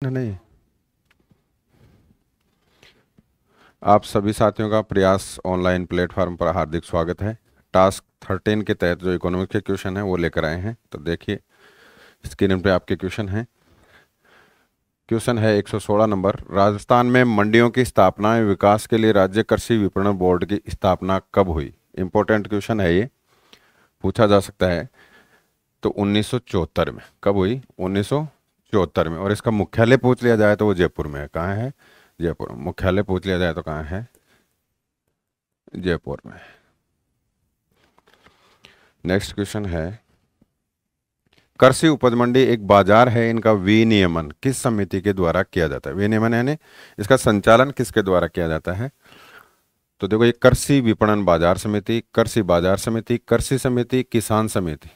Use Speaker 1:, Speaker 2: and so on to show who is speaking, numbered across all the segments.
Speaker 1: नहीं। आप सभी साथियों का प्रयास ऑनलाइन प्लेटफॉर्म पर हार्दिक स्वागत है। टास्क 13 के तहत जो इकोनॉमिक के क्वेश्चन है वो लेकर आए हैं, तो देखिए स्क्रीन पे आपके क्वेश्चन हैं। क्वेश्चन है 116 नंबर। राजस्थान में मंडियों की स्थापना एवं विकास के लिए राज्य कृषि विपणन बोर्ड की स्थापना कब हुई? इंपॉर्टेंट क्वेश्चन है ये, पूछा जा सकता है। तो 1974 में। कब हुई? 1974 में। और इसका मुख्यालय पूछ लिया जाए तो वो जयपुर में है। कहाँ है? जयपुर में। मुख्यालय पूछ लिया जाए तो कहाँ है? जयपुर में। नेक्स्ट क्वेश्चन है, कृषि उपज मंडी एक बाजार है, इनका विनियमन किस समिति के द्वारा किया जाता है? विनियमन यानी इसका संचालन किसके द्वारा किया जाता है? तो देखो, ये कृषि विपणन बाजार समिति, कृषि बाजार समिति, कृषि समिति, किसान समिति।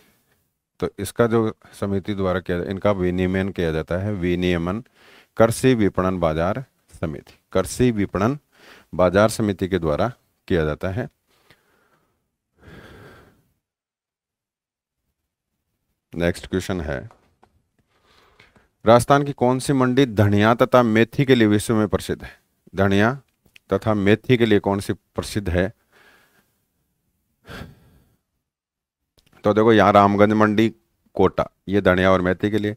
Speaker 1: तो इसका जो समिति द्वारा किया, इनका विनियमन किया जाता है। विनियमन कृषि विपणन बाजार समिति, कृषि विपणन बाजार समिति के द्वारा किया जाता है। नेक्स्ट क्वेश्चन है, राजस्थान की कौन सी मंडी धनिया तथा मेथी के लिए विश्व में प्रसिद्ध है? धनिया तथा मेथी के लिए कौन सी प्रसिद्ध है? तो देखो, यहाँ रामगंज मंडी कोटा, ये धनिया और मेथी के लिए।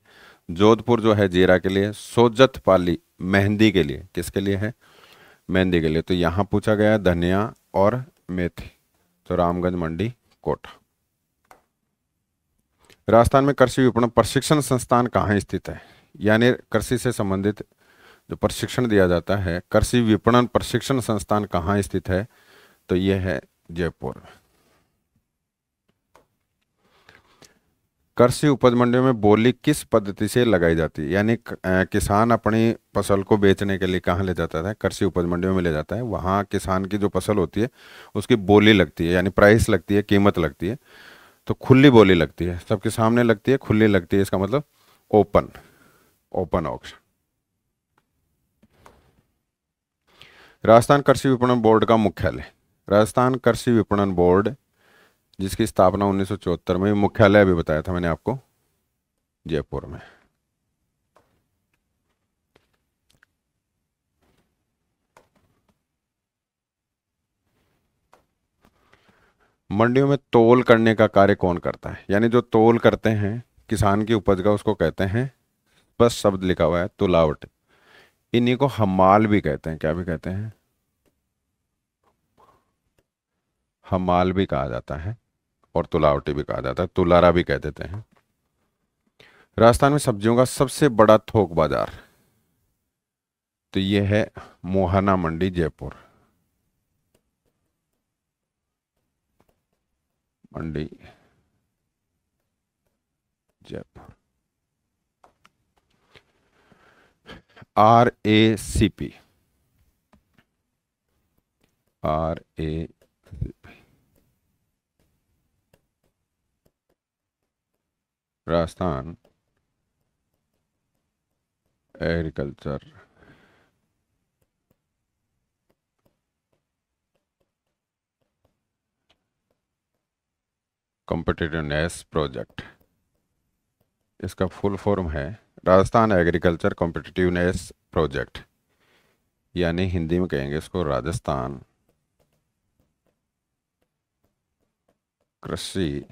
Speaker 1: जोधपुर जो है जीरा के लिए। सोजत पाली मेहंदी के लिए। किसके लिए है? मेहंदी के लिए। तो यहाँ पूछा गया धनिया और मेथी, तो रामगंज मंडी कोटा। राजस्थान में कृषि विपणन प्रशिक्षण संस्थान कहाँ स्थित है? यानी कृषि से संबंधित जो प्रशिक्षण दिया जाता है, कृषि विपणन प्रशिक्षण संस्थान कहाँ स्थित है? तो यह है जयपुर में। कृषि उपज मंडियों में बोली किस पद्धति से लगाई जाती है? यानी किसान अपनी फसल को बेचने के लिए कहाँ ले जाता है? कृषि उपज मंडियों में ले जाता है। वहाँ किसान की जो फसल होती है उसकी बोली लगती है, यानी प्राइस लगती है, कीमत लगती है। तो खुली बोली लगती है, सबके सामने लगती है, खुली लगती है। इसका मतलब ओपन, ओपन ऑक्शन। राजस्थान कृषि विपणन बोर्ड का मुख्यालय। राजस्थान कृषि विपणन बोर्ड जिसकी स्थापना 1974 में, मुख्यालय अभी बताया था मैंने आपको, जयपुर में। मंडियों में तौल करने का कार्य कौन करता है? यानी जो तौल करते हैं किसान की उपज का, उसको कहते हैं, बस शब्द लिखा हुआ है, तुलावट। इन्हीं को हमाल भी कहते हैं। क्या भी कहते हैं? हमाल भी कहा जाता है और तुलावटी भी कहा जाता है, तुलारा भी कह देते हैं। राजस्थान में सब्जियों का सबसे बड़ा थोक बाजार, तो ये है Mohana Mandi Jaipur. Mandi Jaipur. RACP, RACP, Rajasthan agriculture competitiveness project, इसका फुल फॉर्म है राजस्थान एग्रीकल्चर कॉम्पिटिटिवनेस प्रोजेक्ट, यानी हिंदी में कहेंगे इसको राजस्थान कृषि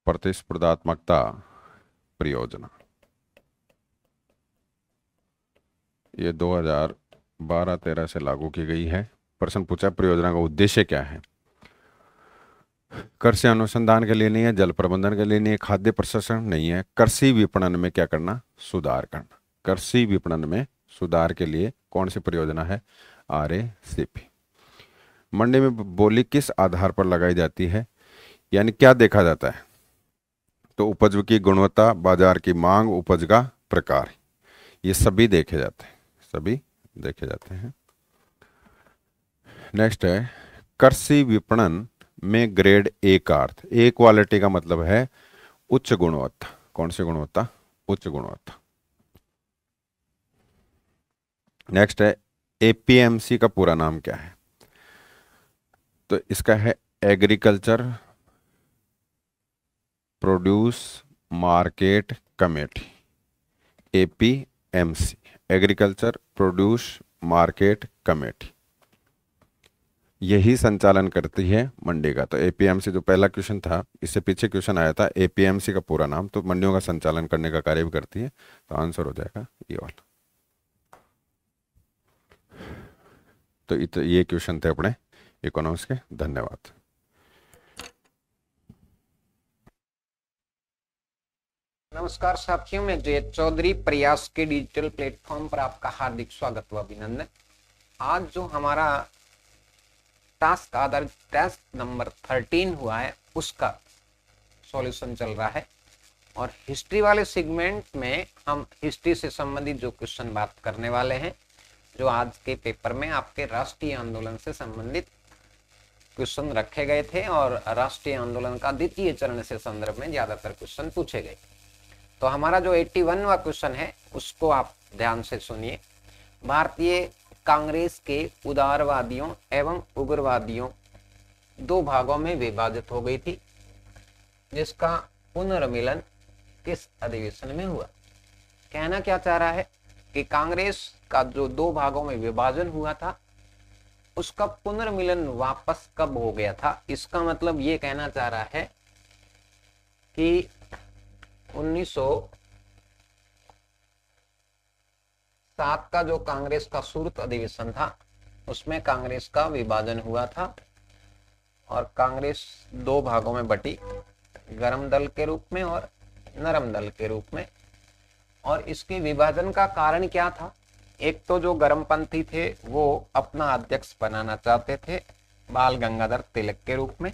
Speaker 1: प्रतिस्पर्धात्मकता परियोजना। ये 2012-13 से लागू की गई है। प्रश्न पूछा, परियोजना का उद्देश्य क्या है? कृषि अनुसंधान के लिए नहीं है, जल प्रबंधन के लिए नहीं है, खाद्य प्रसंस्करण नहीं है, कृषि विपणन में क्या करना? सुधार करना। कृषि विपणन में सुधार के लिए कौन सी परियोजना है? RACP। मंडी में बोली किस आधार पर लगाई जाती है? यानी क्या देखा जाता है? तो उपज की गुणवत्ता, बाजार की मांग, उपज का प्रकार, ये सभी देखे जाते हैं, सभी देखे जाते हैं। नेक्स्ट है, कृषि विपणन में ग्रेड ए का अर्थ, ए क्वालिटी का मतलब है उच्च गुणवत्ता। कौन सी गुणवत्ता? उच्च गुणवत्ता। नेक्स्ट है, APMC का पूरा नाम क्या है? तो इसका है agriculture produce market committee, APMC, agriculture produce market committee, यही संचालन करती है मंडी का। तो APMC जो पहला क्वेश्चन था, इससे पीछे क्वेश्चन आया था APMC का पूरा नाम, तो मंडियों का संचालन करने का कार्य भी करती है। तो आंसर हो जाएगा ये वाला। तो ये क्वेश्चन थे अपने इकोनॉमिक्स के। धन्यवाद।
Speaker 2: नमस्कार साथियों, मैं जय चौधरी, प्रयास के डिजिटल प्लेटफॉर्म पर आपका हार्दिक स्वागत व अभिनंदन। आज जो हमारा टास्क आधारित टेस्ट नंबर 13 हुआ है, उसका सॉल्यूशन चल रहा है। और हिस्ट्री वाले सेगमेंट में हम हिस्ट्री से संबंधित जो क्वेश्चन बात करने वाले हैं, जो आज के पेपर में आपके राष्ट्रीय आंदोलन से संबंधित क्वेश्चन रखे गए थे और राष्ट्रीय आंदोलन का द्वितीय चरण से संदर्भ में ज्यादातर क्वेश्चन पूछे गए। तो हमारा जो 81वां क्वेश्चन है, उसको आप ध्यान से सुनिए। भारतीय कांग्रेस के उदारवादियों एवं उग्रवादियों दो भागों में विभाजित हो गई थी, जिसका पुनर्मिलन किस अधिवेशन में हुआ। कहना क्या चाह रहा है कि कांग्रेस का जो दो भागों में विभाजन हुआ था, उसका पुनर्मिलन वापस कब हो गया था। इसका मतलब ये कहना चाह रहा है कि 1907 का जो कांग्रेस का सूरत अधिवेशन था, उसमें कांग्रेस का विभाजन हुआ था और कांग्रेस दो भागों में बटी, गर्म दल के रूप में और नरम दल के रूप में। और इसके विभाजन का कारण क्या था? एक तो जो गर्मपंथी थे वो अपना अध्यक्ष बनाना चाहते थे बाल गंगाधर तिलक के रूप में,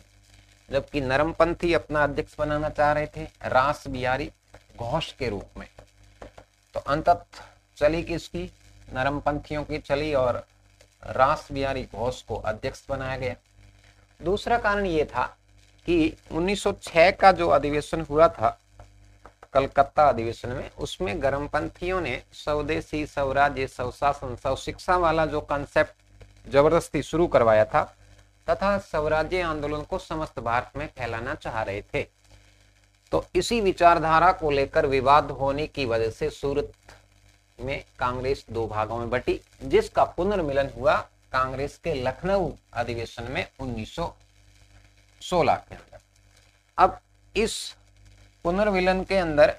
Speaker 2: जबकि नरमपंथी अपना अध्यक्ष बनाना चाह रहे थे रास बिहारी घोष के रूप में। तो अंततः चली किसकी? नरमपंथियों की चली और रास बिहारी घोष को अध्यक्ष बनाया गया। दूसरा कारण ये था कि 1906 का जो अधिवेशन हुआ था, कलकत्ता अधिवेशन में, उसमें गर्मपंथियों ने स्वदेशी, स्वराज्य, स्वशासन, स्वशिक्षा वाला जो कॉन्सेप्ट जबरदस्ती शुरू करवाया था तथा स्वराज्य आंदोलन को समस्त भारत में फैलाना चाह रहे थे। तो इसी विचारधारा को लेकर विवाद होने की वजह से सूरत में कांग्रेस दो भागों में बटी, जिसका पुनर्मिलन हुआ कांग्रेस के लखनऊ अधिवेशन में 1916 के अंदर। अब इस पुनर्मिलन के अंदर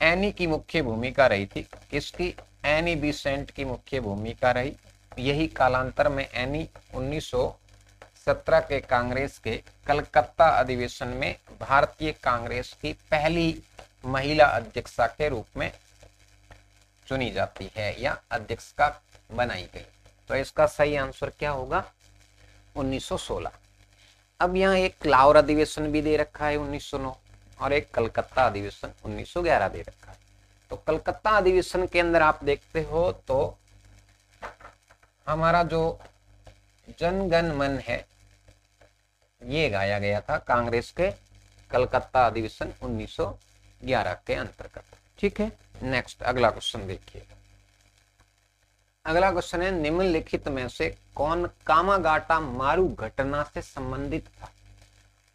Speaker 2: एनी की मुख्य भूमिका रही थी। किसकी? एनी बिसेंट की मुख्य भूमिका रही। यही कालांतर में एनी 1917 के कांग्रेस के कलकत्ता अधिवेशन में भारतीय कांग्रेस की पहली महिला अध्यक्षा के रूप में चुनी जाती है या अध्यक्षा बनाई गई। तो इसका सही आंसर क्या होगा? 1916। अब यहाँ एक लाहौर अधिवेशन भी दे रखा है 1909 और एक कलकत्ता अधिवेशन 1911 दे रखा है। तो कलकत्ता अधिवेशन के अंदर आप देखते हो तो हमारा जो जन गण मन है ये गाया गया था कांग्रेस के कलकत्ता अधिवेशन 1911 के अंतर्गत। ठीक है, नेक्स्ट अगला क्वेश्चन देखिए। अगला क्वेश्चन है, निम्नलिखित में से कौन कामागाटा मारू घटना से संबंधित था?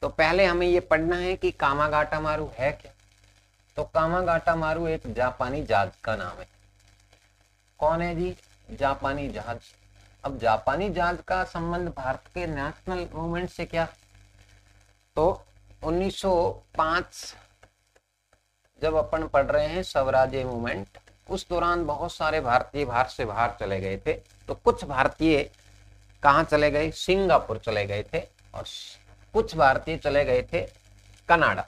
Speaker 2: तो पहले हमें ये पढ़ना है कि कामागाटा मारू है क्या। तो कामागाटा मारू एक जापानी जहाज का नाम है। कौन है जी? जापानी जहाज। अब जापानी जहाज का संबंध भारत के नेशनल मूवमेंट से क्या? तो 1905 जब अपन पढ़ रहे हैं स्वराज्य मूवमेंट, उस दौरान बहुत सारे भारतीय भारत से बाहर चले गए थे। तो कुछ भारतीय कहाँ चले गए? सिंगापुर चले गए थे और कुछ भारतीय चले गए थे कनाडा।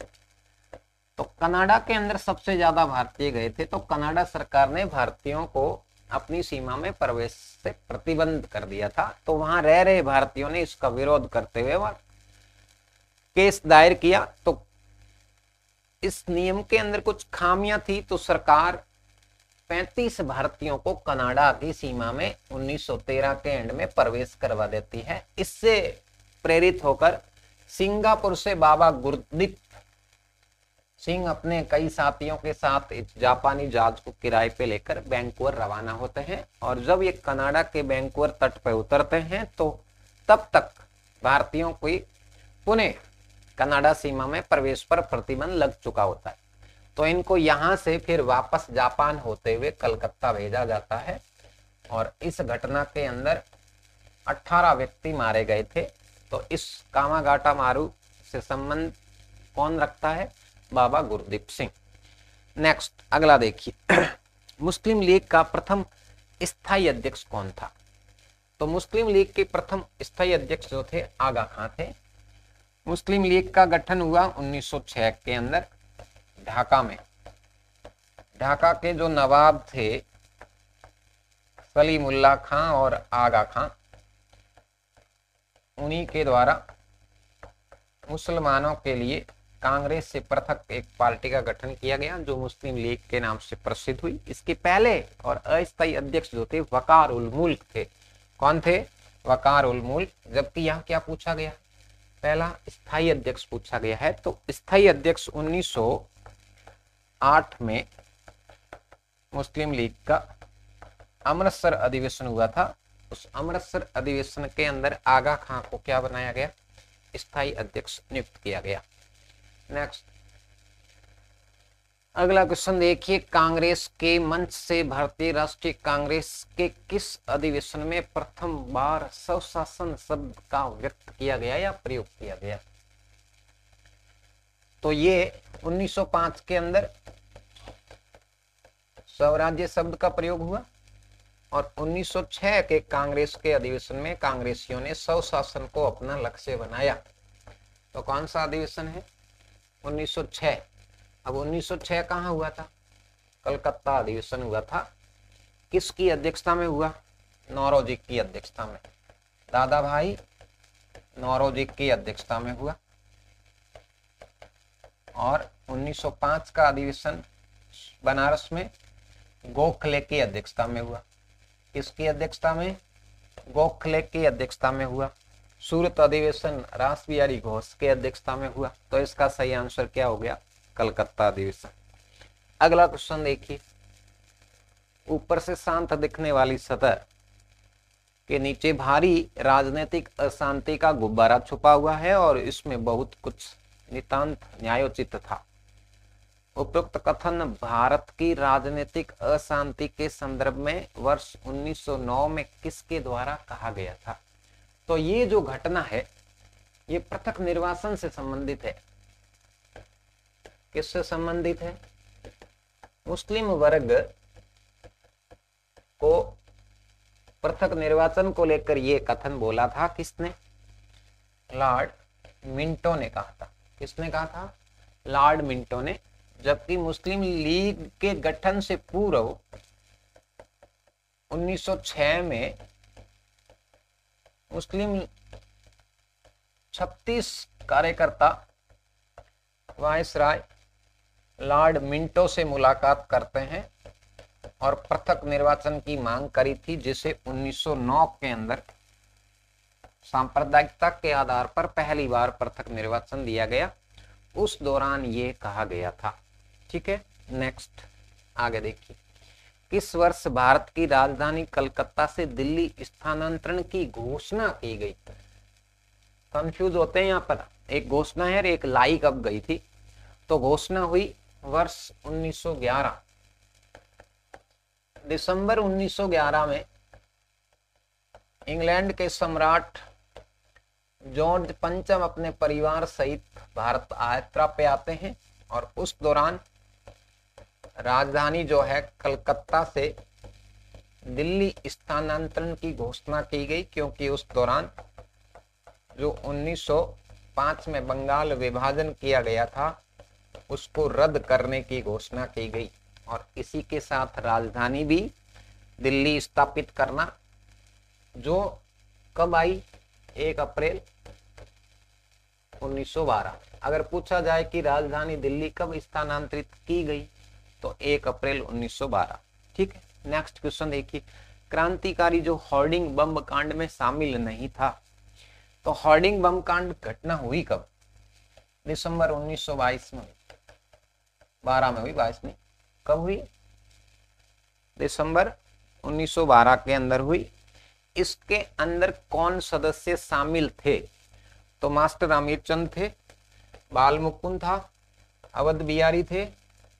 Speaker 2: तो कनाडा के अंदर सबसे ज्यादा भारतीय गए थे। तो कनाडा सरकार ने भारतीयों को अपनी सीमा में प्रवेश से प्रतिबंध कर दिया था। तो वहां रह रहे भारतीयों ने इसका विरोध करते हुए वह केस दायर किया। तो इस नियम के अंदर कुछ खामियां थी, तो सरकार 35 भारतीयों को कनाडा की सीमा में 1913 के एंड में प्रवेश करवा देती है। इससे प्रेरित होकर सिंगापुर से बाबा गुरदीप सिंह अपने कई साथियों के साथ इस जापानी जहाज को किराए पे लेकर वैंकूवर रवाना होते हैं। और जब ये कनाडा के वैंकूवर तट पर उतरते हैं तो तब तक भारतीयों को पुणे कनाडा सीमा में प्रवेश पर प्रतिबंध लग चुका होता है। तो इनको यहाँ से फिर वापस जापान होते हुए कलकत्ता भेजा जाता है और इस घटना के अंदर 18 व्यक्ति मारे गए थे। तो इस कामागाटा मारू से संबंध कौन रखता है? बाबा गुरदीप सिंह। नेक्स्ट अगला देखिए, मुस्लिम लीग का प्रथम स्थायी अध्यक्ष कौन था? तो मुस्लिम लीग के प्रथम स्थायी अध्यक्ष जो थे आगा खां थे। मुस्लिम लीग का गठन हुआ 1906 के अंदर ढाका में। ढाका के जो नवाब थे सलीमुल्लाह खां और आगा खां, उन्हीं के द्वारा मुसलमानों के लिए कांग्रेस से पृथक एक पार्टी का गठन किया गया जो मुस्लिम लीग के नाम से प्रसिद्ध हुई। इसके पहले और अस्थायी अध्यक्ष जो थे वकार उल मुल्क थे। कौन थे? वकार उल मुल्क। जबकि यहाँ क्या पूछा गया? पहला स्थायी अध्यक्ष पूछा गया है। तो स्थायी अध्यक्ष 1908 में मुस्लिम लीग का अमृतसर अधिवेशन हुआ था। उस अमृतसर अधिवेशन के अंदर आगा खां को क्या बनाया गया? स्थायी अध्यक्ष नियुक्त किया गया। नेक्स्ट अगला क्वेश्चन देखिए, कांग्रेस के मंच से भारतीय राष्ट्रीय कांग्रेस के किस अधिवेशन में प्रथम बार स्वशासन शब्द का व्यक्त किया गया या प्रयोग किया गया? तो ये 1905 के अंदर स्वराज्य शब्द का प्रयोग हुआ और 1906 के कांग्रेस के अधिवेशन में कांग्रेसियों ने स्वशासन को अपना लक्ष्य बनाया। तो कौन सा अधिवेशन है? 1906। अब 1906 कहाँ हुआ था? कलकत्ता अधिवेशन हुआ था। किसकी अध्यक्षता में हुआ? नौरोजी की अध्यक्षता में। दादा भाई नौरोजी की अध्यक्षता में हुआ। और 1905 का अधिवेशन बनारस में गोखले की अध्यक्षता में हुआ। किसकी अध्यक्षता में? गोखले की अध्यक्षता में हुआ। सूरत अधिवेशन रास बिहारी घोष के अध्यक्षता में हुआ। तो इसका सही आंसर क्या हो गया? कलकत्ता अधिवेशन। अगला क्वेश्चन देखिए, ऊपर से शांत दिखने वाली सतह के नीचे भारी राजनीतिक अशांति का गुब्बारा छुपा हुआ है और इसमें बहुत कुछ नितांत न्यायोचित था। उपयुक्त कथन भारत की राजनीतिक अशांति के संदर्भ में वर्ष 1909 में किसके द्वारा कहा गया था? तो ये जो घटना है ये पृथक निर्वाचन से संबंधित है। किससे संबंधित है? मुस्लिम वर्ग को पृथक निर्वाचन को लेकर ये कथन बोला था किसने? लॉर्ड मिंटो ने कहा था। किसने कहा था? लॉर्ड मिंटो ने। जबकि मुस्लिम लीग के गठन से पूर्व 1906 में मुस्लिम 36 कार्यकर्ता वायसराय लॉर्ड मिंटो से मुलाकात करते हैं और पृथक निर्वाचन की मांग करी थी, जिसे 1909 के अंदर सांप्रदायिकता के आधार पर पहली बार पृथक निर्वाचन दिया गया। उस दौरान ये कहा गया था। ठीक है, नेक्स्ट आगे देखिए, किस वर्ष भारत की राजधानी कलकत्ता से दिल्ली स्थानांतरण की घोषणा की गई? कंफ्यूज होते हैं यहाँ पर, एक घोषणा है और एक लाई कब गई थी। तो घोषणा हुई वर्ष 1911। दिसंबर 1911 में इंग्लैंड के सम्राट जॉर्ज पंचम अपने परिवार सहित भारत यात्रा पे आते हैं और उस दौरान राजधानी जो है कलकत्ता से दिल्ली स्थानांतरण की घोषणा की गई, क्योंकि उस दौरान जो 1905 में बंगाल विभाजन किया गया था उसको रद्द करने की घोषणा की गई और इसी के साथ राजधानी भी दिल्ली स्थापित करना, जो कब आई? 1 अप्रैल 1912। अगर पूछा जाए कि राजधानी दिल्ली कब स्थानांतरित की गई तो 1 अप्रैल 1912। ठीक है, नेक्स्ट क्वेश्चन देखिए, क्रांतिकारी जो होर्डिंग बम कांड में शामिल नहीं था, तो होर्डिंग बम कांड घटना हुई कब? दिसंबर 1922 में, 12 में हुई, 22 में। कब हुई? दिसंबर 1912 के अंदर हुई। इसके अंदर कौन सदस्य शामिल थे? तो मास्टर आमिर चंद थे, बाल मुकुंद था, अवध बिहारी थे,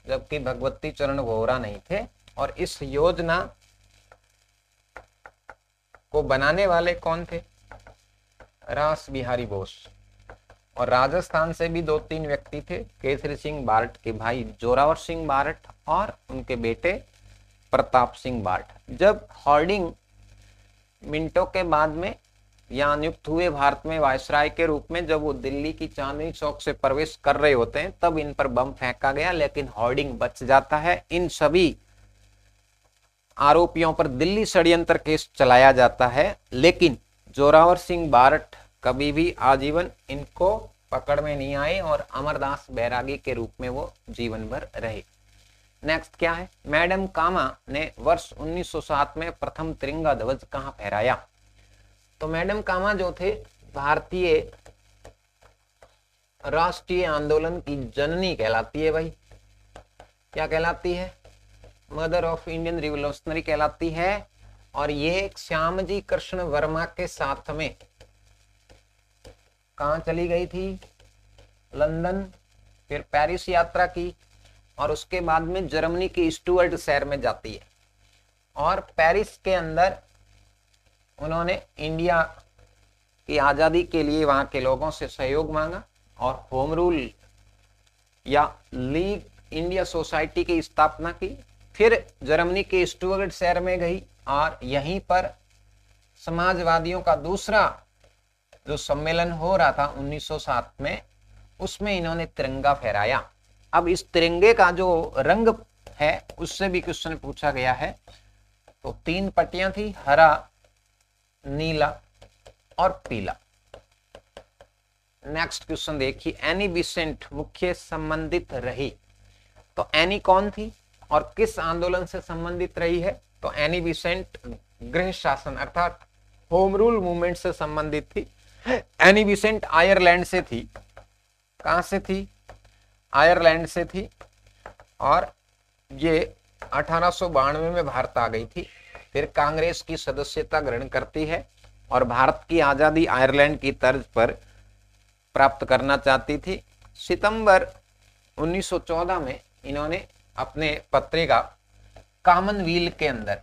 Speaker 2: जबकि भगवती चरण वोहरा नहीं थे। और इस योजना को बनाने वाले कौन थे? रास बिहारी बोस। और राजस्थान से भी 2-3 व्यक्ति थे, केसरी सिंह बार्ट के भाई जोरावर सिंह बार्ट और उनके बेटे प्रताप सिंह बार्ट। जब हॉर्डिंग मिनटों के बाद में यहाँ नियुक्त हुए भारत में वायसराय के रूप में, जब वो दिल्ली की चांदनी चौक से प्रवेश कर रहे होते हैं तब इन पर बम फेंका गया, लेकिन हॉर्डिंग बच जाता है। इन सभी आरोपियों पर दिल्ली षड्यंत्र केस चलाया जाता है, लेकिन जोरावर सिंह बार्ट कभी भी आजीवन इनको पकड़ में नहीं आए और अमरदास बैरागी के रूप में वो जीवन भर रहे। नेक्स्ट क्या है? मैडम कामा ने वर्ष 1907 में प्रथम तिरंगा ध्वज कहां फहराया? तो मैडम कामा जो थे, भारतीय राष्ट्रीय आंदोलन की जननी कहलाती है भाई। क्या कहलाती है? मदर ऑफ इंडियन रिवोल्यूशनरी कहलाती है। और ये श्यामजी कृष्ण वर्मा के साथ में कहां चली गई थी? लंदन, फिर पेरिस यात्रा की और उसके बाद में जर्मनी के स्टुअर्ट शहर में जाती है। और पेरिस के अंदर उन्होंने इंडिया की आजादी के लिए वहां के लोगों से सहयोग मांगा और होम रूल या लीग इंडिया सोसाइटी की स्थापना की। फिर जर्मनी के स्टुअर्ट शहर में गई और यहीं पर समाजवादियों का दूसरा जो सम्मेलन हो रहा था 1907 में, उसमें इन्होंने तिरंगा फहराया। अब इस तिरंगे का जो रंग है उससे भी क्वेश्चन पूछा गया है। तो 3 पट्टियां थी, हरा, नीला और पीला। नेक्स्ट क्वेश्चन देखिए, एनी बिसेंट मुख्य संबंधित रही। तो एनी कौन थी और किस आंदोलन से संबंधित रही है? तो एनी बिसेंट गृह शासन अर्थात होम रूल मूवमेंट से संबंधित थी। एनी बिसेंट आयरलैंड से थी। कहां से थी? आयरलैंड से थी। और ये 1892 में भारत आ गई थी। फिर कांग्रेस की सदस्यता ग्रहण करती है और भारत की आजादी आयरलैंड की तर्ज पर प्राप्त करना चाहती थी। सितंबर 1914 में इन्होंने अपने पत्रिका कॉमनवेल्थ के अंदर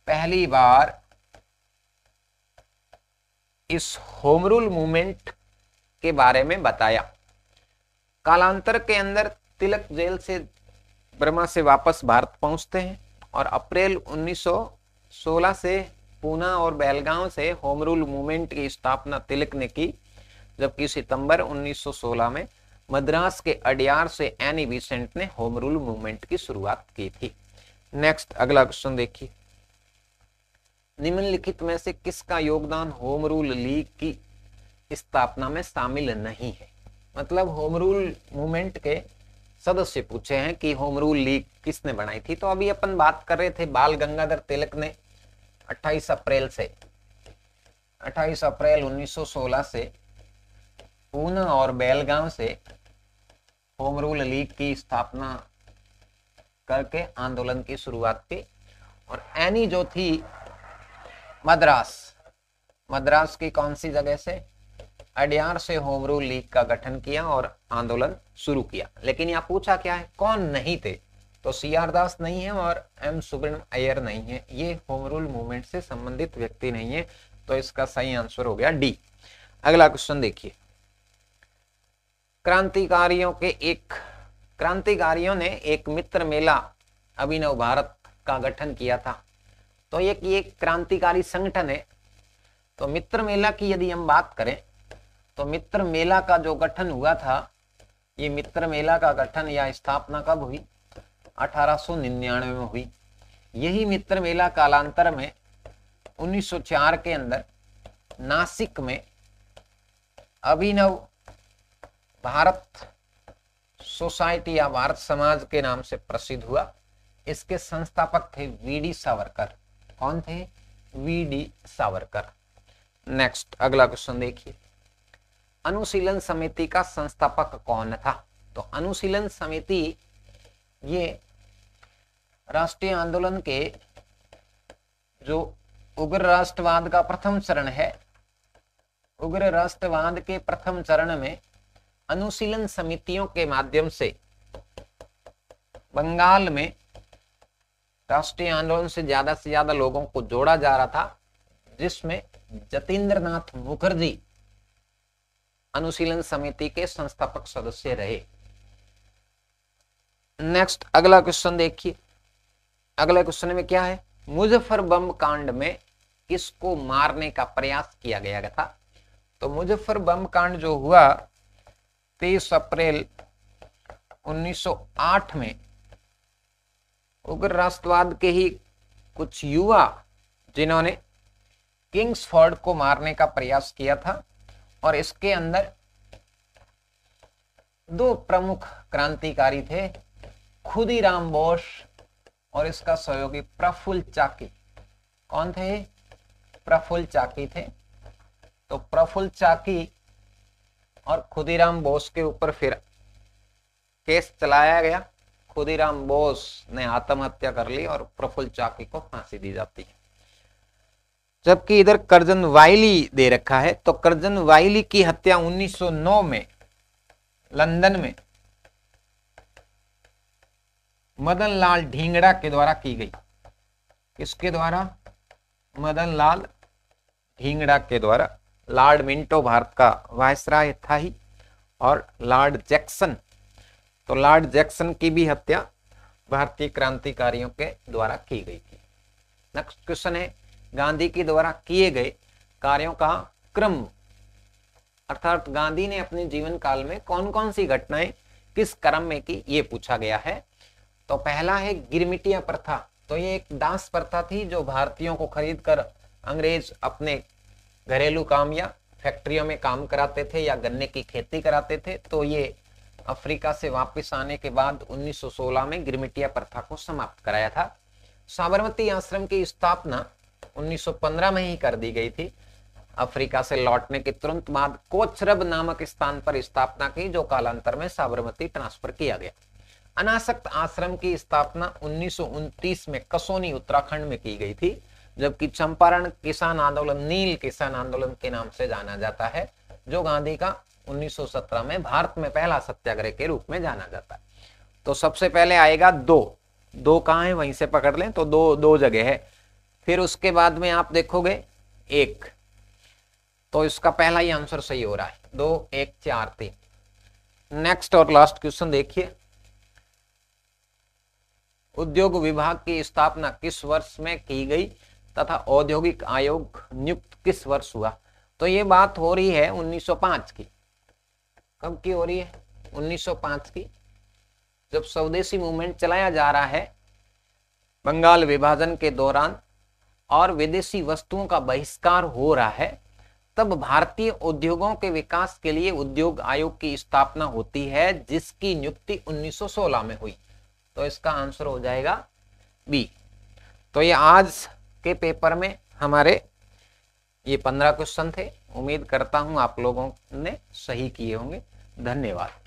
Speaker 2: पहली बार इस होम रूल मूवमेंट के बारे में बताया। कालांतर के अंदर तिलक जेल से बर्मा से वापस भारत पहुंचते हैं और अप्रैल 1916 से पूना और बेलगांव से होम रूल मूवमेंट की स्थापना तिलक ने की, जबकि सितंबर 1916 में मद्रास के अडियार से एनी बिसेंट ने होम रूल मूवमेंट की शुरुआत की थी। नेक्स्ट अगला क्वेश्चन देखिए, निम्नलिखित में से किसका योगदान होम रूल लीग की स्थापना में शामिल नहीं है? मतलब होम रूल मूवमेंट के सदस्य पूछे हैं कि होम रूल लीग किसने बनाई थी। तो अभी अपन बात कर रहे थे बाल गंगाधर तिलक ने 28 अप्रैल 1916 से पूना और बेलगांव से होम रूल लीग की स्थापना करके आंदोलन की शुरुआत की। और एनी जो थी मद्रास की कौन सी जगह से? अडियार से होम रूल लीग का गठन किया और आंदोलन शुरू किया। लेकिन यहाँ पूछा क्या है, कौन नहीं थे? तो सीआर दास नहीं है और एम सुब्रमण्यम अय्यर नहीं है, ये होम रूल मूवमेंट से संबंधित व्यक्ति नहीं है। तो इसका सही आंसर हो गया डी। अगला क्वेश्चन देखिए, क्रांतिकारियों ने एक मित्र मेला अभिनव भारत का गठन किया था। तो ये क्रांतिकारी संगठन है। तो मित्र मेला की यदि हम बात करें तो मित्र मेला का जो गठन हुआ था, ये मित्र मेला का गठन या स्थापना कब हुई? 1899 में हुई। यही मित्र मेला कालांतर में 1904 के अंदर नासिक में अभिनव भारत सोसाइटी या भारत समाज के नाम से प्रसिद्ध हुआ। इसके संस्थापक थे वीडी सावरकर। कौन थे? वीडी सावरकर। नेक्स्ट अगला क्वेश्चन देखिए, अनुशीलन समिति का संस्थापक कौन था? तो अनुशीलन समिति ये राष्ट्रीय आंदोलन के जो उग्र राष्ट्रवाद का प्रथम चरण है, उग्र राष्ट्रवाद के प्रथम चरण में अनुशीलन समितियों के माध्यम से बंगाल में राष्ट्रीय आंदोलन से ज्यादा लोगों को जोड़ा जा रहा था, जिसमें जतीन्द्र नाथ मुखर्जी अनुशीलन समिति के संस्थापक सदस्य रहे। नेक्स्ट अगला क्वेश्चन देखिए। अगले क्वेश्चन में क्या है, मुजफ्फर बम कांड में किसको मारने का प्रयास किया गया था? तो मुजफ्फर बम कांड जो हुआ 23 अप्रैल 1908 में उग्र राष्ट्रवाद के ही कुछ युवा जिन्होंने किंग्सफोर्ड को मारने का प्रयास किया था, और इसके अंदर दो प्रमुख क्रांतिकारी थे, खुदीराम बोस और इसका सहयोगी प्रफुल्ल चाकी। कौन थे? प्रफुल्ल चाकी थे। तो प्रफुल्ल चाकी और खुदीराम बोस के ऊपर फिर केस चलाया गया। खुदीराम बोस ने आत्महत्या कर ली और प्रफुल्ल चाकी को फांसी दी जाती है। जबकि इधर कर्जन वाइली दे रखा है, तो कर्जन वाइली की हत्या 1909 में लंदन में मदन लाल ढींगड़ा के द्वारा की गई। किसके द्वारा? मदन लाल ढींगड़ा के द्वारा। लॉर्ड मिंटो भारत का वायसराय था ही, और लॉर्ड जैक्सन, तो लॉर्ड जैक्सन की भी हत्या भारतीय क्रांतिकारियों के द्वारा की गई थी। नेक्स्ट क्वेश्चन है, गांधी के द्वारा किए गए कार्यों का क्रम, अर्थात गांधी ने अपने जीवन काल में कौन कौन सी घटनाएं किस क्रम में की, ये पूछा गया है। तो पहला है गिरमिटिया प्रथा। तो ये एक दास प्रथा थी जो भारतीयों को खरीद कर अंग्रेज अपने घरेलू काम या फैक्ट्रियों में काम कराते थे या गन्ने की खेती कराते थे। तो ये अफ्रीका से वापस आने के बाद 1916 में गिरमिटिया प्रथा को समाप्त कराया था। साबरमती आश्रम की स्थापना 1915 में ही कर दी गई थी। अफ्रीका से लौटने के तुरंत बाद कोचरब नामक स्थान पर स्थापना की, जो कालांतर में साबरमती ट्रांसफर किया गया। अनासक्त आश्रम की स्थापना 1929 में कसोनी उत्तराखंड में की गई थी, जबकि चंपारण किसान आंदोलन नील किसान आंदोलन के नाम से जाना जाता है, जो गांधी का 1917 में भारत में पहला सत्याग्रह के रूप में जाना जाता है। तो सबसे पहले आएगा दो कहाँ है वहीं से पकड़ लें, तो दो जगह है। फिर उसके बाद में आप देखोगे 1, तो इसका पहला ही आंसर सही हो रहा है। 2, 1, 4, 3। नेक्स्ट और लास्ट क्वेश्चन देखिए, उद्योग विभाग की स्थापना किस वर्ष में की गई तथा औद्योगिक आयोग नियुक्त किस वर्ष हुआ? तो ये बात हो रही है 1905 की। कब की हो रही है? 1905 की, जब स्वदेशी मूवमेंट चलाया जा रहा है बंगाल विभाजन के दौरान और विदेशी वस्तुओं का बहिष्कार हो रहा है, तब भारतीय उद्योगों के विकास के लिए उद्योग आयोग की स्थापना होती है, जिसकी नियुक्ति 1916 में हुई। तो इसका आंसर हो जाएगा बी। तो ये आज के पेपर में हमारे ये 15 क्वेश्चन थे। उम्मीद करता हूं आप लोगों ने सही किए होंगे। धन्यवाद।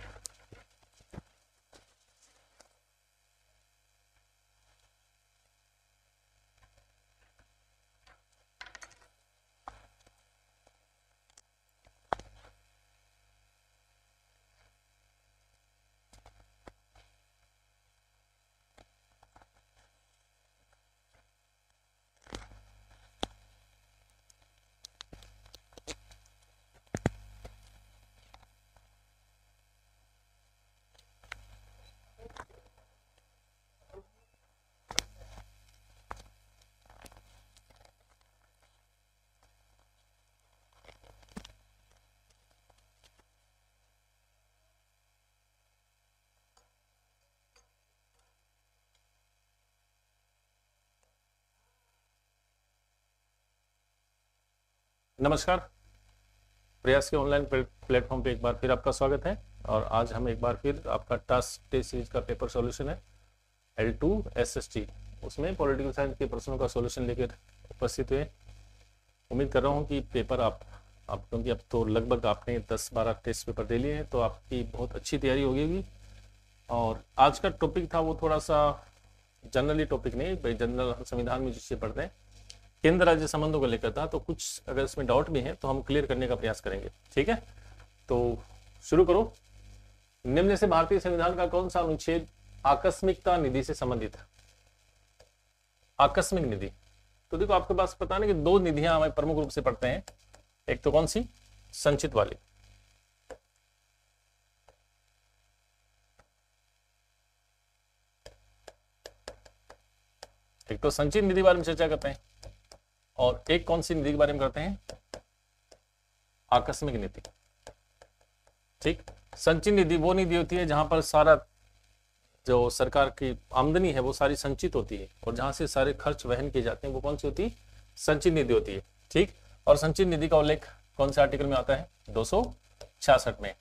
Speaker 3: नमस्कार, प्रयास के ऑनलाइन प्लेटफॉर्म पे एक बार फिर आपका स्वागत है। और आज हम एक बार फिर आपका टास्क टेस्ट सीरीज का पेपर सॉल्यूशन है L2 SST, उसमें पॉलिटिकल साइंस के प्रश्नों का सॉल्यूशन लेकर उपस्थित हुए। उम्मीद कर रहा हूँ कि पेपर आप क्योंकि अब तो लगभग आपने 10-12 टेस्ट पेपर दे लिए हैं, तो आपकी बहुत अच्छी तैयारी होगी। और आज का टॉपिक था वो थोड़ा सा जनरली टॉपिक नहीं, भाई जनरल संविधान में जिससे पढ़ते हैं केंद्र राज्य संबंधों को लेकर था, तो कुछ अगर इसमें डाउट भी है तो हम क्लियर करने का प्रयास करेंगे। ठीक है, तो शुरू करो। निम्न से भारतीय संविधान का कौन सा अनुच्छेद आकस्मिकता निधि से संबंधित है? आकस्मिक निधि, तो देखो आपके पास पता नहीं कि दो निधियां हमें प्रमुख रूप से पढ़ते हैं, एक तो कौन सी, संचित वाली, एक तो संचित निधि के बारे में चर्चा करते हैं, और एक कौन सी निधि के बारे में करते हैं, आकस्मिक निधि। ठीक, संचित निधि वो निधि होती है जहां पर सारा जो सरकार की आमदनी है वो सारी संचित होती है, और जहां से सारे खर्च वहन किए जाते हैं वो कौन सी होती है, संचित निधि होती है। ठीक, और संचित निधि का उल्लेख कौन से आर्टिकल में आता है, 266 में।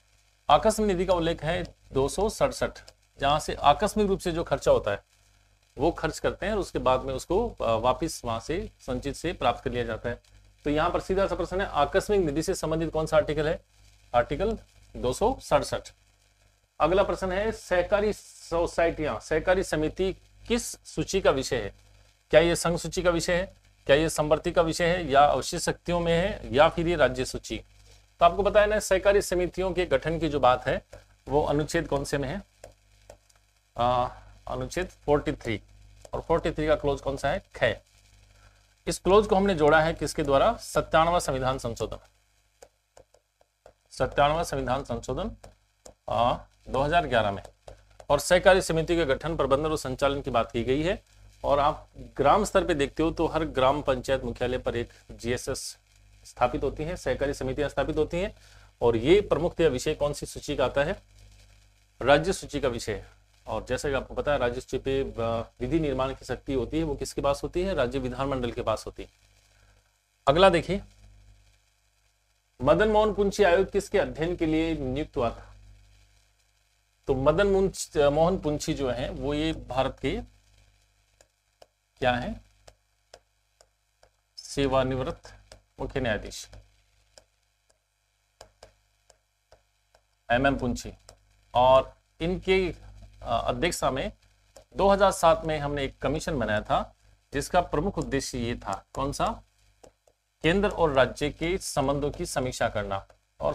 Speaker 3: आकस्मिक निधि का उल्लेख है 267, जहां से आकस्मिक रूप से जो खर्चा होता है वो खर्च करते हैं और उसके बाद में उसको वापिस वहां से संचित से प्राप्त कर लिया जाता है। तो यहाँ पर सीधा सा प्रश्न है, आकस्मिक निधि से संबंधित कौन सा आर्टिकल है, आर्टिकल 267। अगला प्रश्न है, सहकारी सोसाइटियां, सहकारी समिति किस सूची का विषय है? क्या ये संघ सूची का विषय है, क्या ये संवर्ती का विषय है, या अवशिष्ट शक्तियों में है, या फिर ये राज्य सूची? तो आपको पता है ना, सहकारी समितियों के गठन की जो बात है वो अनुच्छेद कौन से में है, अनुच्छेद 43, और 43 का क्लोज कौन सा है, ख। इस क्लोज को हमने जोड़ा है किसके द्वारा, 97वां संविधान संशोधन, 97वां संविधान संशोधन 2011 में। और सहकारी समिति के गठन, प्रबंधन और संचालन की बात की गई है। और आप ग्राम स्तर पे देखते हो तो हर ग्राम पंचायत मुख्यालय पर एक जीएसएस स्थापित होती है, सहकारी समितियां स्थापित होती हैं, और ये प्रमुखतः विषय कौन सी सूची का आता है, राज्य सूची का विषय है। और जैसे कि आपको पता है, राज्य सूची पे विधि निर्माण की शक्ति होती है, वो किसके पास होती है, राज्य विधानमंडल के पास होती है। अगला देखिए, मदन मोहन पुंछी आयोग किसके अध्ययन के लिए नियुक्त हुआ था? तो मदन मोहन पुंछी जो है वो ये भारत के क्या है, सेवानिवृत्त मुख्य न्यायाधीश एमएम पुंछी, और इनके अध्यक्षता में 2007 में हमने एक कमीशन बनाया था जिसका प्रमुख उद्देश्य ये था, कौन सा, केंद्र और राज्य के संबंधों की समीक्षा करना। और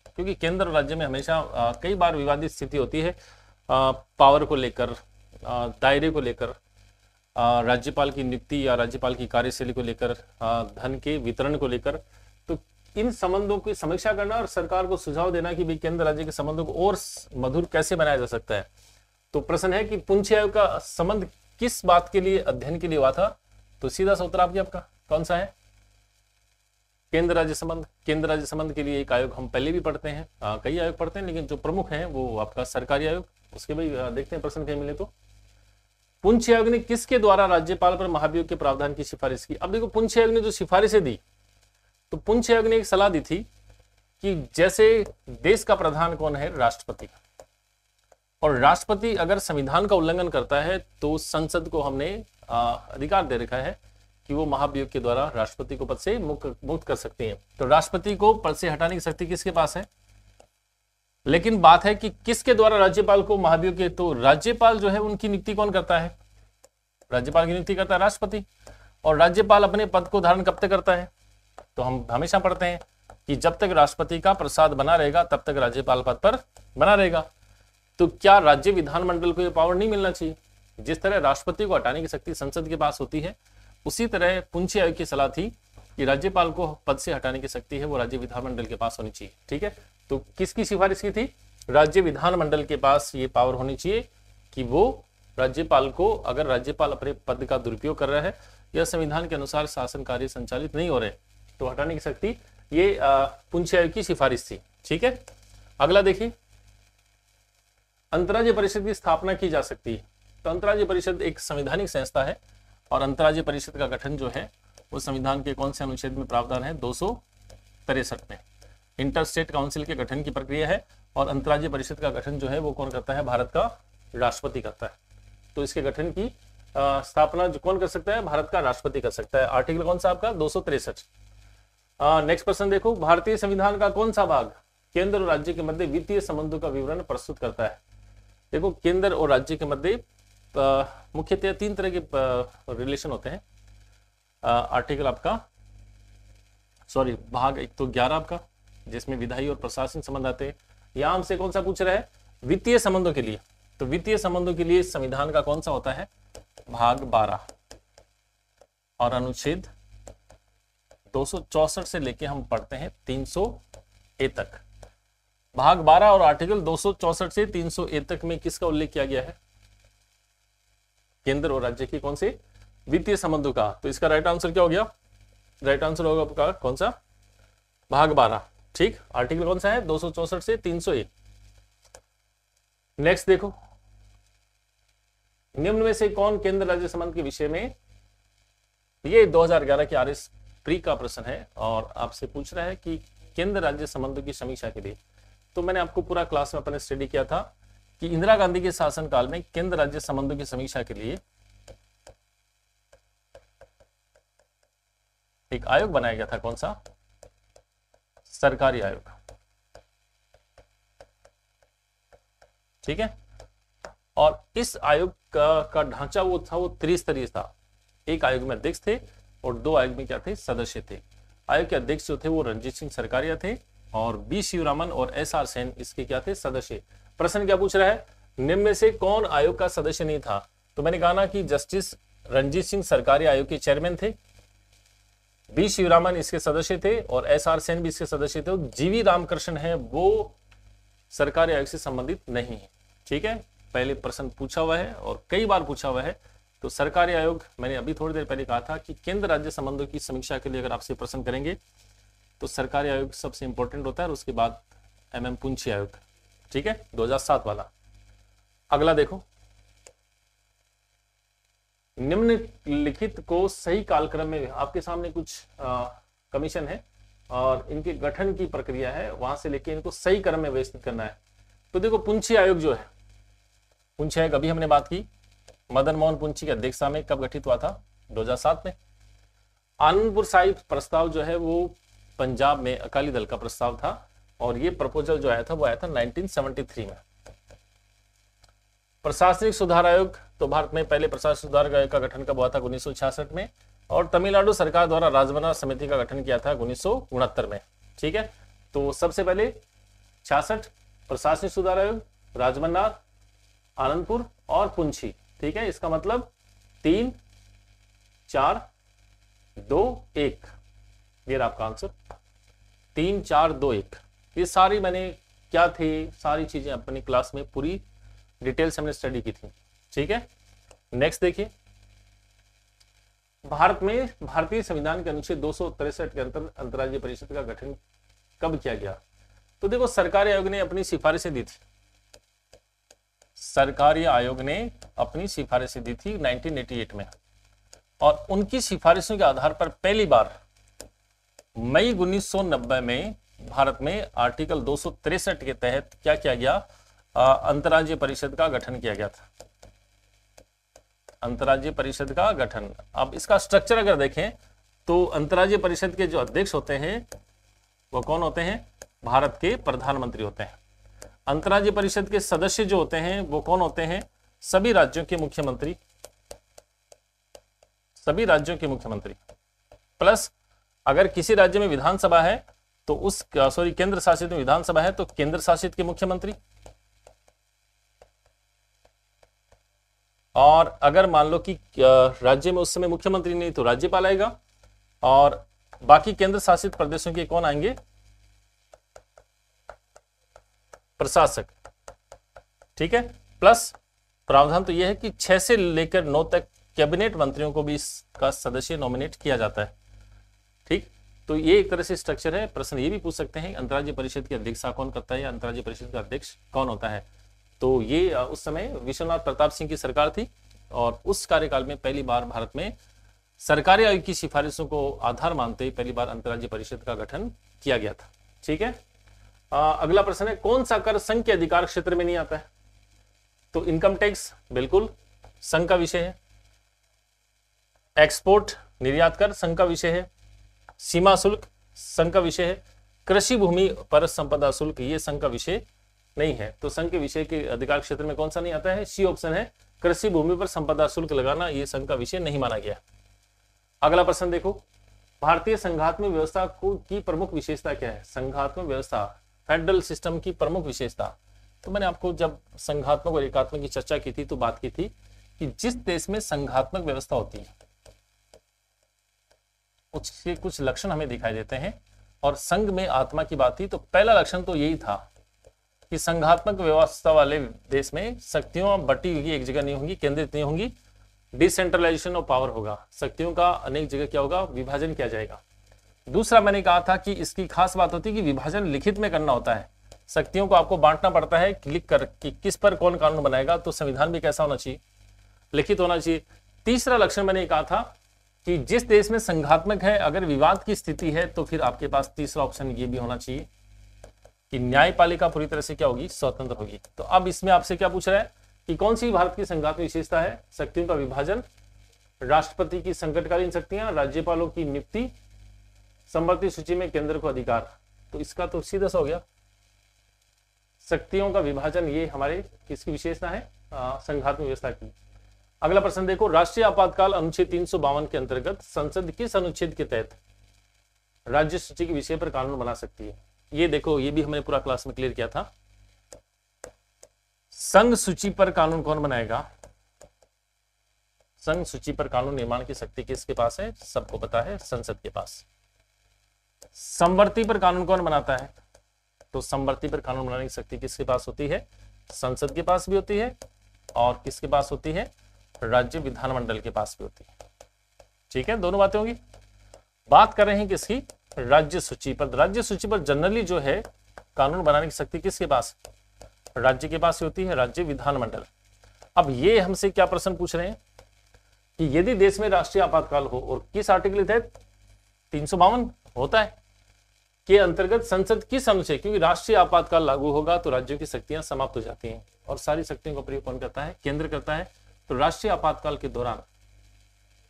Speaker 3: क्योंकि केंद्र और राज्य में हमेशा कई बार विवादित स्थिति होती है, पावर को लेकर, दायरे को लेकर, राज्यपाल की नियुक्ति या राज्यपाल की कार्यशैली को लेकर, धन के वितरण को लेकर, तो इन संबंधों की समीक्षा करना और सरकार को सुझाव देना कि भाई केंद्र राज्य के संबंधों को और मधुर कैसे बनाया जा सकता है। तो प्रश्न है कि पुंछी आयोग का संबंध किस बात के लिए, अध्ययन के लिए हुआ था? तो सीधा सा उत्तर आपका कौन सा है, केंद्र राज्य संबंध। केंद्र राज्य संबंध के लिए एक आयोग हम पहले भी पढ़ते हैं, कई आयोग पढ़ते हैं, लेकिन जो प्रमुख हैं वो आपका सरकारी आयोग। उसके भी देखते हैं प्रश्न कहीं मिले तो। पुंछी आयोग ने किसके द्वारा राज्यपाल पर महाभियोग के प्रावधान की सिफारिश की? अब देखो, पुंछी आयोग ने जो सिफारिशें दी, तो पुंछी आयोग ने एक सलाह दी थी कि जैसे देश का प्रधान कौन है, राष्ट्रपति, और राष्ट्रपति अगर संविधान का उल्लंघन करता है तो संसद को हमने अधिकार दे रखा है कि वो महाभियोग के द्वारा राष्ट्रपति को पद से मुक्त कर सकती है। तो राष्ट्रपति को पद से हटाने की शक्ति किसके पास है? लेकिन बात है कि किसके द्वारा राज्यपाल को महाभियोग के, तो राज्यपाल जो है उनकी नियुक्ति कौन करता है? राज्यपाल की नियुक्ति करता है राष्ट्रपति। और राज्यपाल अपने पद को धारण कब तक करता है? तो हम हमेशा पढ़ते हैं कि जब तक राष्ट्रपति का प्रसाद बना रहेगा तब तक राज्यपाल पद पर बना रहेगा। तो क्या राज्य विधानमंडल को यह पावर नहीं मिलना चाहिए? जिस तरह राष्ट्रपति को हटाने की शक्ति संसद के पास होती है, उसी तरह पुंछी आयोग की सलाह थी कि राज्यपाल को पद से हटाने की शक्ति है वो राज्य विधानमंडल के पास होनी चाहिए। ठीक है, तो किसकी सिफारिश की थी? राज्य विधानमंडल के पास ये पावर होनी चाहिए कि वो राज्यपाल को, अगर राज्यपाल अपने पद का दुरुपयोग कर रहा है या संविधान के अनुसार शासन कार्य संचालित नहीं हो रहे, तो हटाने की शक्ति ये पुंछी आयोग की सिफारिश थी। ठीक है, अगला देखिए, अंतर्राज्यीय परिषद की स्थापना की जा सकती है। तो अंतर्राज्यीय परिषद एक संवैधानिक संस्था है, और अंतर्राज्यीय परिषद का गठन जो है वो संविधान के कौन से अनुच्छेद में प्रावधान है? 263 में। इंटर स्टेट काउंसिल के गठन की प्रक्रिया है, और अंतर्राज्यीय परिषद का गठन जो है वो कौन करता है? भारत का राष्ट्रपति करता है। तो इसके गठन की स्थापना जो कौन कर सकता है? भारत का राष्ट्रपति कर सकता है। आर्टिकल कौन सा आपका? 263। नेक्स्ट प्रश्न देखो, भारतीय संविधान का कौन सा भाग केंद्र और राज्य के मध्य वित्तीय संबंधों का विवरण प्रस्तुत करता है? देखो, केंद्र और राज्य के मध्य मुख्यतः 3 तरह के रिलेशन होते हैं। आर्टिकल आपका भाग एक तो 11 आपका, जिसमें विधायी और प्रशासनिक संबंध आते हैं। यहां हमसे कौन सा पूछ रहा है? वित्तीय संबंधों के लिए, तो वित्तीय संबंधों के लिए संविधान का कौन सा होता है, भाग 12 और अनुच्छेद 264 से लेके हम पढ़ते हैं 300A तक। भाग 12 और आर्टिकल 264 से 300A तक में किसका उल्लेख किया गया है, केंद्र और राज्य की कौन से वित्तीय संबंधों का। तो इसका राइट आंसर क्या हो गया, राइट आंसर होगा आपका कौन सा, भाग 12। ठीक, आर्टिकल कौन सा है, 264 से 300A। नेक्स्ट देखो, निम्न में से कौन केंद्र राज्य संबंध के विषय में, ये 2011 के RS प्री का प्रश्न है और आपसे पूछ रहा है कि केंद्र राज्य संबंधों की समीक्षा के लिए। तो मैंने आपको पूरा क्लास में अपने स्टडी किया था कि इंदिरा गांधी के शासनकाल में केंद्र राज्य संबंधों की समीक्षा के लिए एक आयोग बनाया गया था, कौन सा, सरकारी आयोग। ठीक है, और इस आयोग का ढांचा वो था, वो त्रिस्तरीय था। एक आयोग में अध्यक्ष थे और 2 आयोग में क्या थे, सदस्य थे। आयोग के अध्यक्ष जो थे वो रणजीत सिंह सरकारिया थे और बी शिवरामन और SR सेन इसके क्या थे, सदस्य। प्रश्न क्या पूछ रहा है, निम्न में से कौन आयोग का सदस्य नहीं था। तो मैंने कहा ना कि जस्टिस रणजीत सिंह सरकारिया आयोग के चेयरमैन थे, बी शिवरामन इसके सदस्य थे और SR सेन भी इसके सदस्य थे। GV रामकृष्ण है वो सरकारी आयोग से संबंधित नहीं है। ठीक है, पहले प्रश्न पूछा हुआ है और कई बार पूछा हुआ है। तो सरकारी आयोग, मैंने अभी थोड़ी देर पहले कहा था कि केंद्र राज्य संबंधों की समीक्षा के लिए अगर आपसे प्रश्न करेंगे तो सरकारी आयोग सबसे इंपॉर्टेंट होता है और उसके बाद MM पुंछी आयोग। ठीक है, 2007 वाला। अगला देखो, निम्नलिखित को सही कालक्रम में, आपके सामने कुछ कमीशन है और इनके गठन की प्रक्रिया है, वहां से लेके इनको सही क्रम में व्यवस्थित करना है। तो देखो, पुंछी आयोग जो है, पुंछी आयोग अभी हमने बात की, मदन मोहन पुंछी की अध्यक्षता में कब गठित हुआ था, 2007 में। आनंदपुर साहिब प्रस्ताव जो है वो पंजाब में अकाली दल का प्रस्ताव था और ये प्रपोजल जो आया था वो आया था 1973 में। प्रशासनिक सुधार आयोग, तो भारत में पहले प्रशासनिक सुधार आयोग का गठन कब हुआ था, 1966 में। और तमिलनाडु सरकार द्वारा राजमन्ना समिति का गठन किया था 1969 में। ठीक है, तो सबसे पहले 66 प्रशासनिक सुधार आयोग, राजमन्ना, आनंदपुर और पुंछी। ठीक है, इसका मतलब 3, 4, 2, 1, ये आपका आंसर 3, 4, 2, 1। ये सारी मैंने क्या थे, सारी चीजें अपनी क्लास में पूरी डिटेल से हमने स्टडी की थी। ठीक है, नेक्स्ट देखिए, भारत में भारतीय संविधान के अनुच्छेद 263 के अंतर्राज्यीय परिषद का गठन कब किया गया। तो देखो, सरकारी आयोग ने अपनी सिफारिशें दी थी, सरकारी आयोग ने अपनी सिफारिशें दी थी 1988 में और उनकी सिफारिशों के आधार पर पहली बार मई 1990 में भारत में आर्टिकल 263 के तहत क्या किया गया, अंतर्राज्यीय परिषद का गठन किया गया था, अंतर्राज्यीय परिषद का गठन। अब इसका स्ट्रक्चर अगर देखें तो अंतर्राज्यीय परिषद के जो अध्यक्ष होते हैं वो कौन होते हैं, भारत के प्रधानमंत्री होते हैं। अंतर्राज्यीय परिषद के सदस्य जो होते हैं वो कौन होते हैं, सभी राज्यों के मुख्यमंत्री, सभी राज्यों के मुख्यमंत्री, प्लस अगर किसी राज्य में विधानसभा है तो उस केंद्र शासित में विधानसभा है तो केंद्र शासित के मुख्यमंत्री, और अगर मान लो कि राज्य में उस समय मुख्यमंत्री नहीं तो राज्यपाल आएगा, और बाकी केंद्र शासित प्रदेशों के कौन आएंगे, प्रशासक। ठीक है, प्लस प्रावधान तो यह है कि 6 से लेकर 9 तक कैबिनेट मंत्रियों को भी इसका सदस्य नॉमिनेट किया जाता है। ठीक, तो ये एक तरह से स्ट्रक्चर है। प्रश्न ये भी पूछ सकते हैं अंतर्राज्यीय परिषद की अध्यक्षता कौन करता है या अंतर्राज्यीय परिषद का अध्यक्ष कौन होता है। तो ये उस समय विश्वनाथ प्रताप सिंह की सरकार थी और उस कार्यकाल में पहली बार भारत में सरकारी आयोग की सिफारिशों को आधार मानते ही पहली बार अंतर्राज्यीय परिषद का गठन किया गया था। ठीक है, अगला प्रश्न है, कौन सा कर संघ के अधिकार क्षेत्र में नहीं आता है। तो इनकम टैक्स बिल्कुल संघ का विषय है, एक्सपोर्ट निर्यात कर संघ का विषय है, सीमा शुल्क संघ का विषय है, कृषि भूमि पर संपदा शुल्क ये संघ का विषय नहीं है। तो संघ के विषय के अधिकार क्षेत्र में कौन सा नहीं आता है, सी ऑप्शन है, कृषि भूमि पर संपदा शुल्क लगाना ये संघ का विषय नहीं माना गया। अगला प्रश्न देखो, भारतीय संघात्मक व्यवस्था की प्रमुख विशेषता क्या है। संघात्मक व्यवस्था फेडरल सिस्टम की प्रमुख विशेषता, तो मैंने आपको जब संघात्मक और एकात्मक की चर्चा की थी तो बात की थी कि जिस देश में संघात्मक व्यवस्था होती है उसके कुछ लक्षण हमें दिखाई देते हैं, और संघ में आत्मा की बात थी तो पहला लक्षण तो यही था कि संघात्मक व्यवस्था वाले देश में शक्तियां बटी हुई एक जगह नहीं होंगी, केंद्रित नहीं होंगी, डिसेंट्रलाइजेशन ऑफ पावर होगा, शक्तियों का अनेक जगह क्या होगा, विभाजन किया जाएगा। दूसरा मैंने कहा था कि इसकी खास बात होती है कि विभाजन लिखित में करना होता है, शक्तियों को आपको बांटना पड़ता है लिख कर कि किस पर कौन कानून बनाएगा, तो संविधान भी कैसा होना चाहिए, लिखित होना चाहिए। तीसरा लक्षण मैंने कहा था कि जिस देश में संघात्मक है अगर विवाद की स्थिति है तो फिर आपके पास तीसरा ऑप्शन ये भी होना चाहिए कि न्यायपालिका पूरी तरह से क्या होगी, स्वतंत्र होगी। तो अब इसमें आपसे क्या पूछ रहा है कि कौन सी भारत की संघात्मक विशेषता है, शक्तियों का विभाजन, राष्ट्रपति की संकटकालीन शक्तियां, राज्यपालों की नियुक्ति, समवर्ती सूची में केंद्र को अधिकार। तो इसका तो सीधा सा हो गया, शक्तियों का विभाजन ये हमारे किसकी विशेषता है, संघात्मक व्यवस्था की। अगला प्रश्न देखो, राष्ट्रीय आपातकाल अनुच्छेद 352 के अंतर्गत संसद किस अनुच्छेद के तहत राज्य सूची के विषय पर कानून बना सकती है। ये देखो, ये भी हमने पूरा क्लास में क्लियर किया था। संघ सूची पर कानून कौन बनाएगा, संघ सूची पर कानून निर्माण की शक्ति किसके पास है, सबको पता है, संसद के पास। समवर्ती पर कानून कौन बनाता है, तो समवर्ती पर कानून बनाने की शक्ति किसके पास होती है, संसद के पास भी होती है, और किसके पास होती है, राज्य विधानमंडल के पास भी होती है। ठीक है, दोनों बातें होंगी। बात कर रहे हैं किसकी, राज्य सूची पर। राज्य सूची पर जनरली जो है कानून बनाने की शक्ति किसके पास, राज्य के पास होती है, राज्य विधानमंडल। अब ये हमसे क्या प्रश्न पूछ रहे हैं कि यदि देश में राष्ट्रीय आपातकाल हो और किस आर्टिकल के तहत 352 होता है के अंतर्गत संसद किस अनुच्छेद, क्योंकि राष्ट्रीय आपातकाल लागू होगा तो राज्यों की शक्तियां समाप्त हो जाती हैं और सारी शक्तियों का प्रयोग कौन करता है, केंद्र करता है। तो राष्ट्रीय आपातकाल के दौरान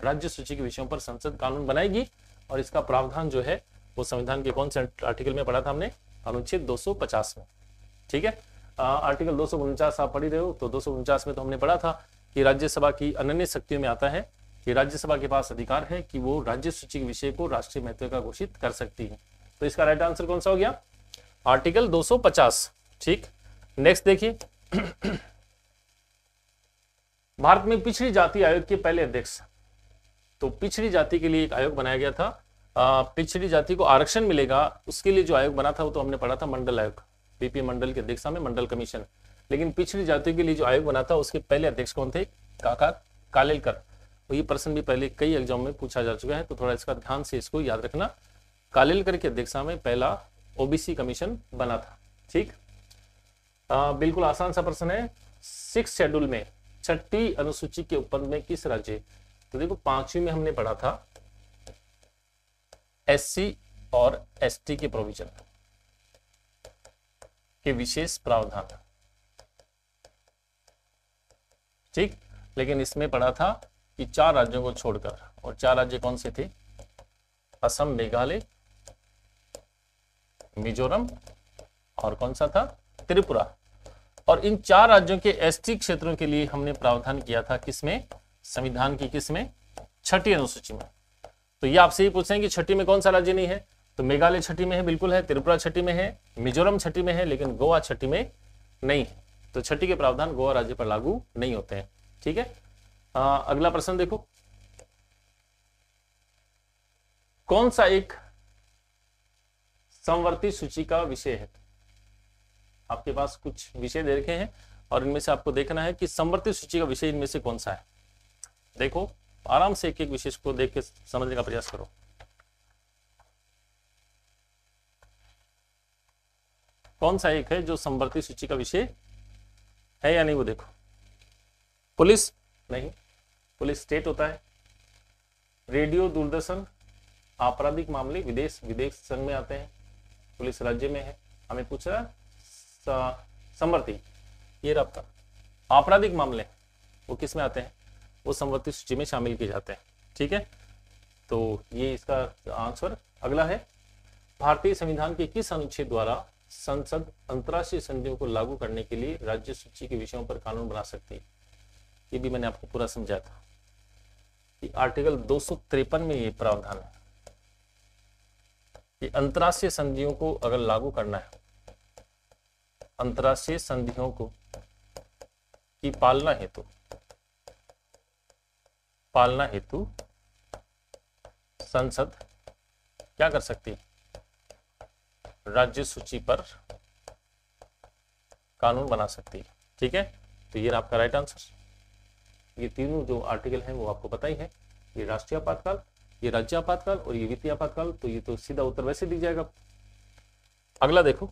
Speaker 3: राज्य सूची के विषयों पर संसद कानून बनाएगी, और इसका प्रावधान जो है वो संविधान के कौन से आर्टिकल में पढ़ा था हमने, अनुच्छेद 250 में। ठीक है, आर्टिकल 249 आप पढ़ी रहे हो, तो 249 में तो हमने पढ़ा था कि राज्यसभा की अनन्य शक्तियों में आता है कि राज्यसभा के पास अधिकार है कि वो राज्य सूची के विषय को राष्ट्रीय महत्व का घोषित कर सकती है। तो इसका राइट आंसर कौन सा हो गया, आर्टिकल 250। ठीक, नेक्स्ट देखिए, भारत में पिछड़ी जाति आयोग के पहले अध्यक्ष, तो पिछड़ी जाति के लिए एक आयोग बनाया गया था, पिछड़ी जाति को आरक्षण मिलेगा उसके लिए जो आयोग बना था वो तो हमने पढ़ा था मंडल आयोग, बीपी मंडल की अध्यक्षता में मंडल कमीशन। लेकिन पिछड़ी जाति के लिए जो आयोग बना था उसके पहले अध्यक्ष कौन थे, काका कालेलकर। तो ये प्रश्न भी पहले कई एग्जाम में पूछा जा चुका है, तो थोड़ा इसका ध्यान से इसको याद रखना। कालेलकर की अध्यक्षता में पहला ओबीसी कमीशन बना था। ठीक, बिल्कुल आसान सा प्रश्न है, 6 शेड्यूल में 6ठी अनुसूची के उपबंध में किस राज्य, तो देखो 5वीं में हमने पढ़ा था एससी और एसटी के प्रोविजन के विशेष प्रावधान। ठीक, लेकिन इसमें पढ़ा था कि 4 राज्यों को छोड़कर, और 4 राज्य कौन से थे, असम, मेघालय, मिजोरम और कौन सा था, त्रिपुरा। और इन 4 राज्यों के एसटी क्षेत्रों के लिए हमने प्रावधान किया था किसमें, संविधान की किसमें, 6ठी अनुसूची में। तो ये आपसे ही पूछ रहे हैं कि 6ठी में कौन सा राज्य नहीं है, तो मेघालय 6ठी में है, बिल्कुल है, त्रिपुरा 6ठी में है, मिजोरम 6ठी में है, लेकिन गोवा 6ठी में नहीं है। तो 6ठी के प्रावधान गोवा राज्य पर लागू नहीं होते हैं। ठीक है, अगला प्रश्न देखो, कौन सा एक समवर्ती सूची का विषय है। आपके पास कुछ विषय दे रखे हैं और इनमें से आपको देखना है कि समवर्ती सूची का विषय इनमें से कौन सा है। देखो, आराम से एक एक विषय को देख के समझने का प्रयास करो। कौन सा एक है जो समवर्ती सूची का विषय है या नहीं, वो देखो। पुलिस नहीं, पुलिस स्टेट होता है। रेडियो दूरदर्शन, आपराधिक मामले विदेश संघ में आते हैं, पुलिस राज्य में है। हमें पूछ रहा है समवर्ती, ये आपका आपराधिक मामले वो किस में आते हैं, वो समवर्ती सूची में शामिल किए जाते हैं। ठीक है, तो ये इसका आंसर। अगला है, भारतीय संविधान के किस अनुच्छेद द्वारा संसद अंतर्राष्ट्रीय संधियों को लागू करने के लिए राज्य सूची के विषयों पर कानून बना सकती है। ये भी मैंने आपको पूरा समझाया था कि आर्टिकल 253 में ये प्रावधान है कि अंतर्राष्ट्रीय संधियों को अगर लागू करना है, अंतर्राष्ट्रीय संधियों को की पालना हेतु संसद क्या कर सकती है? राज्य सूची पर कानून बना सकती है। ठीक है, तो ये आपका राइट आंसर। ये तीनों जो आर्टिकल हैं वो आपको पता ही है, ये राष्ट्रीय आपातकाल, ये राज्य आपातकाल और ये वित्तीय आपातकाल। तो ये तो सीधा उत्तर वैसे दिख जाएगा। अगला देखो,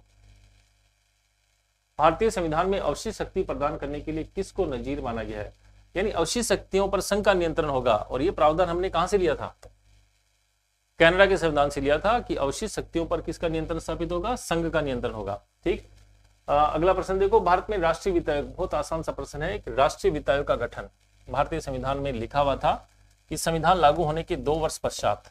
Speaker 3: भारतीय संविधान में अवशिष्ट शक्ति प्रदान करने के लिए किसको नजीर माना गया है? यानी अवशिष्ट शक्तियों पर संघ का नियंत्रण होगा। और ये प्रावधान हमने कहां से लिया था? कनाडा के संविधान से लिया था कि अवशिष्ट शक्तियों पर किसका नियंत्रण स्थापित होगा? संघ का नियंत्रण होगा। ठीक, अगला प्रश्न देखो, भारत में राष्ट्रीय वित्त आयोग, बहुत आसान सा प्रश्न है। एक राष्ट्रीय वित्त आयोग का गठन भारतीय संविधान में लिखा हुआ था कि संविधान लागू होने के 2 वर्ष पश्चात,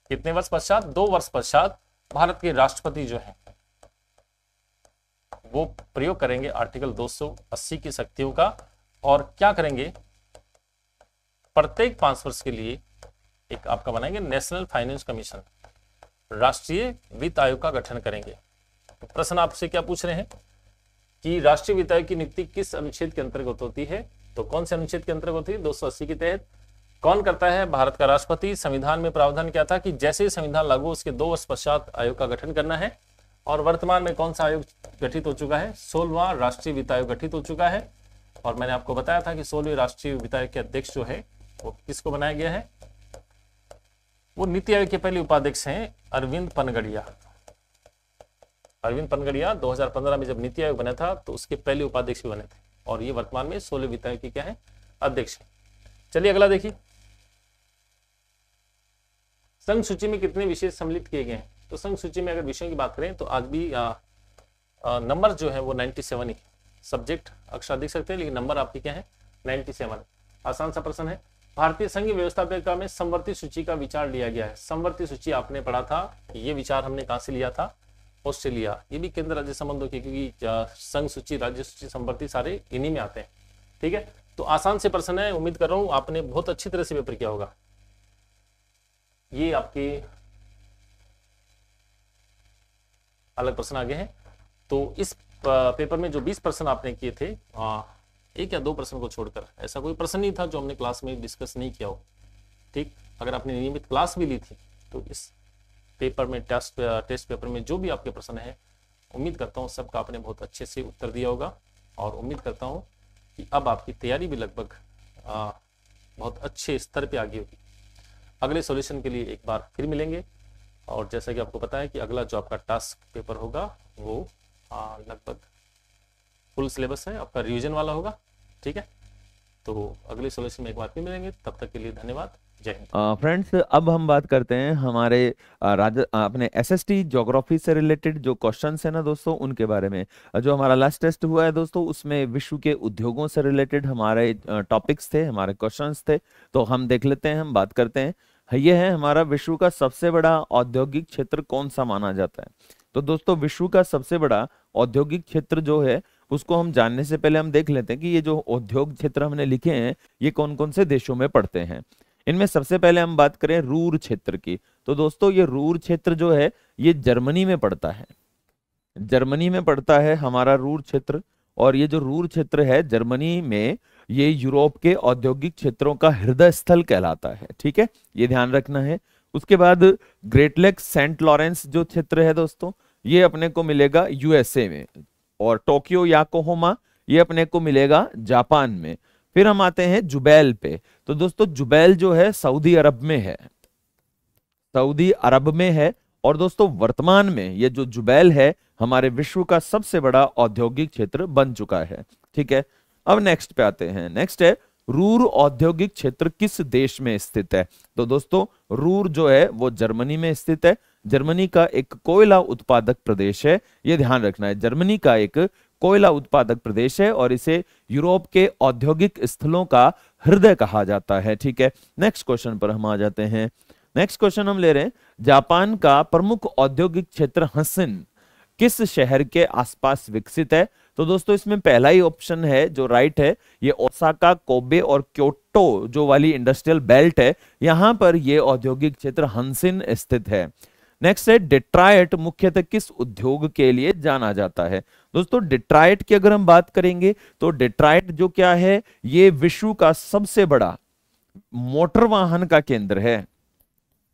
Speaker 3: कितने वर्ष पश्चात? 2 वर्ष पश्चात भारत के राष्ट्रपति जो है वो प्रयोग करेंगे आर्टिकल 280 की शक्तियों का, और क्या करेंगे? प्रत्येक 5 वर्ष के लिए एक आपका बनाएंगे नेशनल फाइनेंस कमीशन, राष्ट्रीय वित्त आयोग का गठन करेंगे। तो प्रश्न आपसे क्या पूछ रहे हैं कि राष्ट्रीय वित्त आयोग की नियुक्ति किस अनुच्छेद के अंतर्गत होती है? तो कौन से अनुच्छेद के अंतर्गत होती है? 280 के तहत। कौन करता है? भारत का राष्ट्रपति। संविधान में प्रावधान क्या था कि जैसे ही संविधान लागू उसके 2 वर्ष पश्चात आयोग का गठन करना है। और वर्तमान में कौन सा आयोग गठित हो चुका है? 16वां राष्ट्रीय वित्त आयोग गठित हो चुका है। और मैंने आपको बताया था कि 16वें राष्ट्रीय वित्त आयोग के अध्यक्ष जो है वो किसको बनाया गया है? वो नीति आयोग के पहले उपाध्यक्ष हैं अरविंद पनगड़िया। अरविंद पनगड़िया 2015 में जब नीति आयोग बना था तो उसके पहले उपाध्यक्ष भी बने थे, और ये वर्तमान में 16वें वित्त आयोग के क्या है? अध्यक्ष है। चलिए अगला देखिए, संघ सूची में कितने विषय सम्मिलित किए गए हैं? तो संघ सूची में अगर विषयों की बात करें तो आज भी नंबर जो है वो 97 ही, सब्जेक्ट अक्षर देख सकते हैं लेकिन नंबर आपकी क्या है? 97। आसान सा प्रश्न है। भारतीय संघ व्यवस्था में समवर्ती सूची का विचार लिया गया है। समवर्ती सूची आपने पढ़ा था, ये विचार हमने कहां से लिया था? ऑस्ट्रेलिया। ये भी केंद्र राज्य संबंधों की, क्योंकि संघ सूची, राज्य सूची, समवर्ती सारे इन्हीं में आते हैं। ठीक है, तो आसान से प्रश्न है, उम्मीद कर रहा हूं आपने बहुत अच्छी तरह से पेपर किया होगा। ये आपके अलग प्रश्न आगे हैं। तो इस पेपर में जो 20 प्रश्न आपने किए थे, 1 या 2 प्रश्न को छोड़कर ऐसा कोई प्रश्न नहीं था जो हमने क्लास में डिस्कस नहीं किया हो। ठीक, अगर आपने नियमित क्लास भी ली थी तो इस पेपर में, टेस्ट पेपर में जो भी आपके प्रश्न है, उम्मीद करता हूँ सबका आपने बहुत अच्छे से उत्तर दिया होगा। और उम्मीद करता हूँ कि अब आपकी तैयारी भी लगभग बहुत अच्छे स्तर पे आ गई होगी। अगले सॉल्यूशन के लिए एक बार फिर मिलेंगे। और जैसा कि आपको पता है कि अगला जो आपका टास्क पेपर होगा वो लगभग फुल सिलेबस है, आपका रिवीजन वाला होगा। ठीक है, तो अगले सॉल्यूशन में एक बार फिर मिलेंगे। तब तक के लिए धन्यवाद। जय हिंद।
Speaker 4: फ्रेंड्स, अब हम बात करते हैं हमारे अपने एसएसटी ज्योग्राफी से रिलेटेड जो क्वेश्चंस है ना दोस्तों, उनके बारे में। जो हमारा लास्ट टेस्ट हुआ है दोस्तों, उसमें विश्व के उद्योगों से रिलेटेड हमारे टॉपिक्स थे, हमारे क्वेश्चंस थे। तो हम देख लेते हैं, हम बात करते हैं। ये है हमारा विश्व का सबसे बड़ा औद्योगिक क्षेत्र कौन सा माना जाता है? तो दोस्तों, विश्व का सबसे बड़ा औद्योगिक क्षेत्र जो है उसको हम जानने से पहले हम देख लेते हैं कि ये जो उद्योग क्षेत्र हमने लिखे हैं ये कौन कौन से देशों में पड़ते हैं। इनमें सबसे पहले हम बात करें रूर क्षेत्र की। तो दोस्तों, ये रूर क्षेत्र जो है ये जर्मनी में पड़ता है। जर्मनी में पड़ता है हमारा रूर क्षेत्र। और ये जो रूर क्षेत्र है जर्मनी में, ये यूरोप के औद्योगिक क्षेत्रों का हृदय स्थल कहलाता है। ठीक है, ये ध्यान रखना है। उसके बाद ग्रेट लेक्स सेंट लॉरेंस जो क्षेत्र है दोस्तों, ये अपने को मिलेगा यूएसए में। और टोक्यो याकोहामा ये अपने को मिलेगा जापान में। फिर हम आते हैं जुबैल पे। तो दोस्तों, जुबैल जो है सऊदी अरब में है, सऊदी अरब में है। और दोस्तों, वर्तमान में ये जो जुबैल है हमारे विश्व का सबसे बड़ा औद्योगिक क्षेत्र बन चुका है। ठीक है, अब नेक्स्ट पे आते हैं। नेक्स्ट है रूर औद्योगिक क्षेत्र किस देश में स्थित है? तो दोस्तों, रूर जो है वो जर्मनी में स्थित है। जर्मनी का एक कोयला उत्पादक प्रदेश है, ये ध्यान रखना है। जर्मनी का एक कोयला उत्पादक प्रदेश है और इसे यूरोप के औद्योगिक स्थलों का हृदय कहा जाता है। ठीक है, नेक्स्ट क्वेश्चन पर हम आ जाते हैं। नेक्स्ट क्वेश्चन हम ले रहे हैं, जापान का प्रमुख औद्योगिक क्षेत्र हसिन किस शहर के आसपास विकसित है? तो दोस्तों, इसमें पहला ही ऑप्शन है जो राइट है, ये ओसाका, कोबे और क्योटो जो वाली इंडस्ट्रियल बेल्ट है, यहां पर ये औद्योगिक क्षेत्र हसिन स्थित है। नेक्स्ट है डेट्रायट मुख्यतः किस उद्योग के लिए जाना जाता है। दोस्तों डेट्रायट की अगर हम बात करेंगे तो डेट्रायट जो क्या है, ये विश्व का सबसे बड़ा मोटर वाहन का केंद्र है।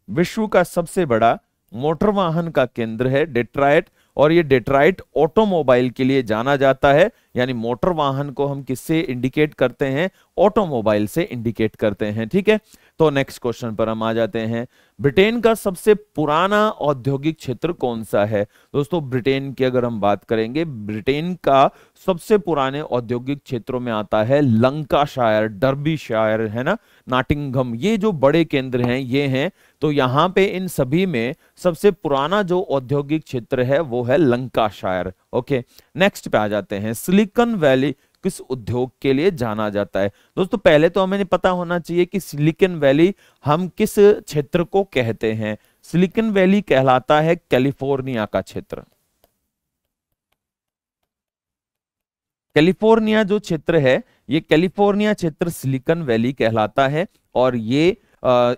Speaker 4: विश्व का सबसे बड़ा मोटर वाहन का केंद्र है डेट्रायट, और ये डेट्रायट ऑटोमोबाइल के लिए जाना जाता है। यानी मोटर वाहन को हम किससे इंडिकेट करते हैं, ऑटोमोबाइल से इंडिकेट करते हैं। ठीक है, तो नेक्स्ट क्वेश्चन पर हम आ जाते हैं। ब्रिटेन का सबसे पुराना औद्योगिक क्षेत्र कौन सा है। दोस्तों ब्रिटेन की अगर हम बात करेंगे, ब्रिटेन का सबसे पुराने औद्योगिक क्षेत्रों में आता है लंकाशायर, डर्बीशायर, है ना, नॉटिंघम, ये जो बड़े केंद्र हैं ये हैं। तो यहाँ पे इन सभी में सबसे पुराना जो औद्योगिक क्षेत्र है वो है लंकाशायर। ओके, नेक्स्ट पे आ जाते हैं। सिलिकॉन वैली किस उद्योग के लिए जाना जाता है। दोस्तों पहले तो हमें पता होना चाहिए कि सिलिकॉन वैली हम किस क्षेत्र को कहते हैं। सिलिकॉन वैली कहलाता है कैलिफोर्निया का क्षेत्र। कैलिफोर्निया जो क्षेत्र है, ये कैलिफोर्निया क्षेत्र सिलिकॉन वैली कहलाता है। और ये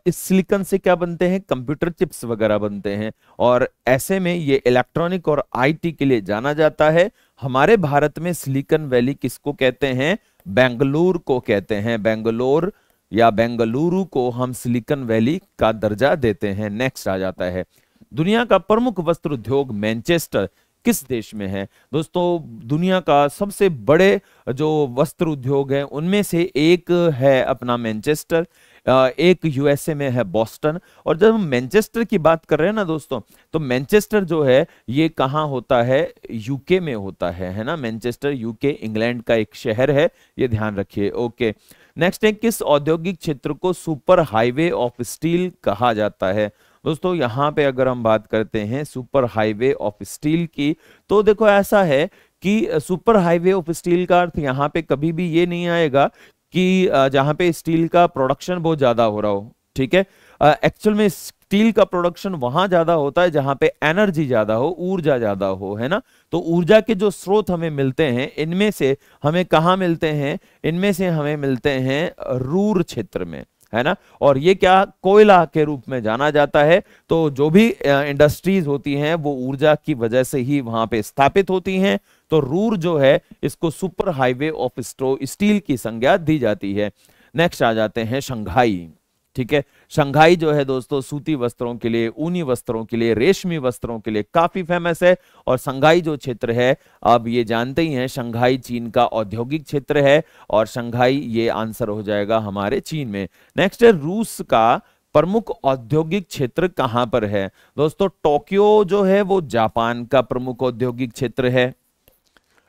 Speaker 4: इस सिलिकॉन से क्या बनते हैं, कंप्यूटर चिप्स वगैरह बनते हैं। और ऐसे में ये इलेक्ट्रॉनिक और आईटी के लिए जाना जाता है। हमारे भारत में सिलिकॉन वैली किसको कहते हैं, बेंगलुरु को कहते हैं। बेंगलोर या बेंगलुरु को हम सिलिकॉन वैली का दर्जा देते हैं। नेक्स्ट आ जाता है, दुनिया का प्रमुख वस्त्र उद्योग मैनचेस्टर किस देश में है। दोस्तों दुनिया का सबसे बड़े जो वस्त्र उद्योग है उनमें से एक है अपना मैनचेस्टर, एक यूएसए में है बॉस्टन। और जब हम मैनचेस्टर की बात कर रहे हैं ना दोस्तों, तो मैनचेस्टर जो है ये कहाँ होता है, यूके में होता है ना। मैनचेस्टर यूके इंग्लैंड का एक शहर है, ये ध्यान रखिए। ओके, नेक्स्ट है, किस औद्योगिक क्षेत्र को सुपर हाईवे ऑफ स्टील कहा जाता है। दोस्तों यहाँ पे अगर हम बात करते हैं सुपर हाईवे ऑफ स्टील की, तो देखो ऐसा है कि सुपर हाईवे ऑफ स्टील का अर्थ यहाँ पे कभी भी ये नहीं आएगा कि जहां पे स्टील का प्रोडक्शन बहुत ज्यादा हो रहा हो। ठीक है, एक्चुअल में स्टील का प्रोडक्शन वहां ज्यादा होता है जहां पे एनर्जी ज्यादा हो, ऊर्जा ज्यादा हो, है ना। तो ऊर्जा के जो स्रोत हमें मिलते हैं, इनमें से हमें कहाँ मिलते हैं, इनमें से हमें मिलते हैं रूर क्षेत्र में, है ना। और ये क्या कोयला के रूप में जाना जाता है। तो जो भी इंडस्ट्रीज होती हैं वो ऊर्जा की वजह से ही वहां पे स्थापित होती हैं। तो रूर जो है इसको सुपर हाईवे ऑफ स्टील की संज्ञा दी जाती है। नेक्स्ट आ जाते हैं शंघाई। ठीक है, शंघाई जो है दोस्तों सूती वस्त्रों के लिए, ऊनी वस्त्रों के लिए, रेशमी वस्त्रों के लिए काफी फेमस है। और शंघाई जो क्षेत्र है, आप ये जानते ही हैं, शंघाई चीन का औद्योगिक क्षेत्र है। और शंघाई ये आंसर हो जाएगा हमारे चीन में। नेक्स्ट है, रूस का प्रमुख औद्योगिक क्षेत्र कहां पर है। दोस्तों टोक्यो जो है वो जापान का प्रमुख औद्योगिक क्षेत्र है।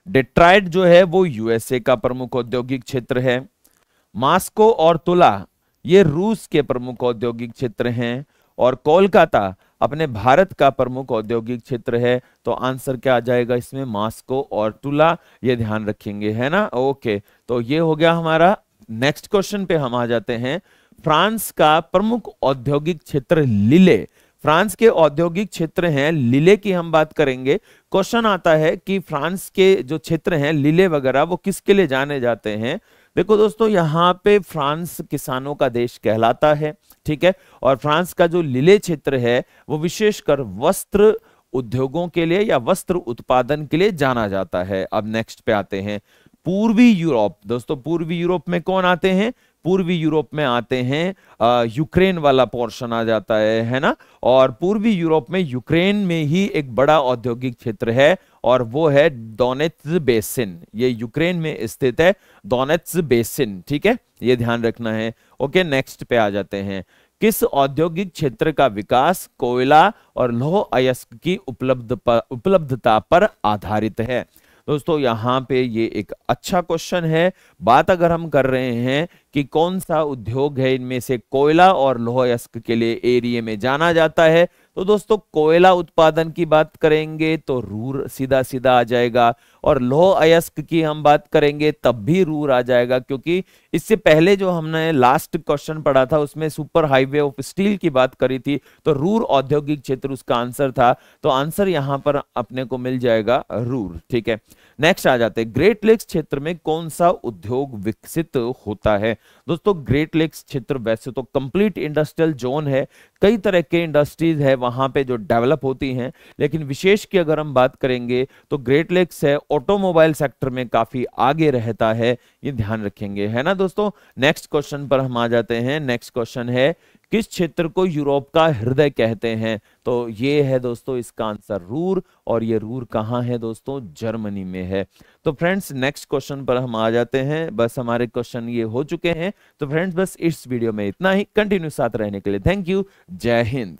Speaker 4: डेट्रायट जो है वो यूएसए का प्रमुख औद्योगिक क्षेत्र है। मॉस्को और तुला ये रूस के प्रमुख औद्योगिक क्षेत्र हैं। और कोलकाता अपने भारत का प्रमुख औद्योगिक क्षेत्र है। तो आंसर क्या आ जाएगा इसमें, मॉस्को और तुला, ये ध्यान रखेंगे, है ना। ओके, तो ये हो गया हमारा। नेक्स्ट क्वेश्चन पे हम आ जाते हैं। फ्रांस का प्रमुख औद्योगिक क्षेत्र लिले, फ्रांस के औद्योगिक क्षेत्र हैं लिले की हम बात करेंगे। क्वेश्चन आता है कि फ्रांस के जो क्षेत्र हैं लिले वगैरह वो किसके लिए जाने जाते हैं। देखो दोस्तों यहाँ पे फ्रांस किसानों का देश कहलाता है। ठीक है, और फ्रांस का जो लिले क्षेत्र है वो विशेषकर वस्त्र उद्योगों के लिए या वस्त्र उत्पादन के लिए जाना जाता है। अब नेक्स्ट पे आते हैं, पूर्वी यूरोप। दोस्तों पूर्वी यूरोप में कौन आते हैं, पूर्वी यूरोप में आते हैं यूक्रेन वाला पोर्शन आ जाता है ना। और पूर्वी यूरोप में यूक्रेन में ही एक बड़ा औद्योगिक क्षेत्र है और वो है डोनेत्स बेसिन। ये यूक्रेन में स्थित है, डोनेत्स बेसिन। ठीक है, ये ध्यान रखना है। ओके, नेक्स्ट पे आ जाते हैं। किस औद्योगिक क्षेत्र का विकास कोयला और लौह अयस्क की उपलब्धता पर आधारित है। दोस्तों यहाँ पे ये एक अच्छा क्वेश्चन है। बात अगर हम कर रहे हैं कि कौन सा उद्योग है इनमें से कोयला और लौह अयस्क के लिए एरिया में जाना जाता है, तो दोस्तों कोयला उत्पादन की बात करेंगे तो रूर सीधा सीधा आ जाएगा। और लौह अयस्क की हम बात करेंगे तब भी रूर आ जाएगा, क्योंकि इससे पहले जो हमने लास्ट क्वेश्चन पढ़ा था उसमें सुपर हाईवे ऑफ स्टील की बात करी थी, तो रूर औद्योगिक क्षेत्र उसका आंसर था। तो आंसर यहां पर अपने को मिल जाएगा रूर। ठीक है, नेक्स्ट आ जाते हैं, ग्रेट लेक्स क्षेत्र में कौन सा उद्योग विकसित होता है। दोस्तों ग्रेट लेक्स क्षेत्र वैसे तो कंप्लीट इंडस्ट्रियल जोन है, कई तरह के इंडस्ट्रीज है वहां पे जो डेवलप होती हैं, लेकिन विशेष की अगर हम बात करेंगे तो ग्रेट लेक्स है ऑटोमोबाइल सेक्टर में काफी आगे रहता है, ये ध्यान रखेंगे, है ना दोस्तों। नेक्स्ट क्वेश्चन पर हम आ जाते हैं। नेक्स्ट क्वेश्चन है किस क्षेत्र को यूरोप का हृदय कहते हैं? तो ये है दोस्तों इसका आंसर रूर, और ये रूर कहाँ है दोस्तों? जर्मनी में है। तो फ्रेंड्स नेक्स्ट क्वेश्चन पर हम आ जाते हैं। बस हमारे क्वेश्चन ये हो चुके हैं। तो फ्रेंड्स बस इस वीडियो में इतना ही। कंटिन्यू साथ रहने के लिए थैंक यू। जय हिंद।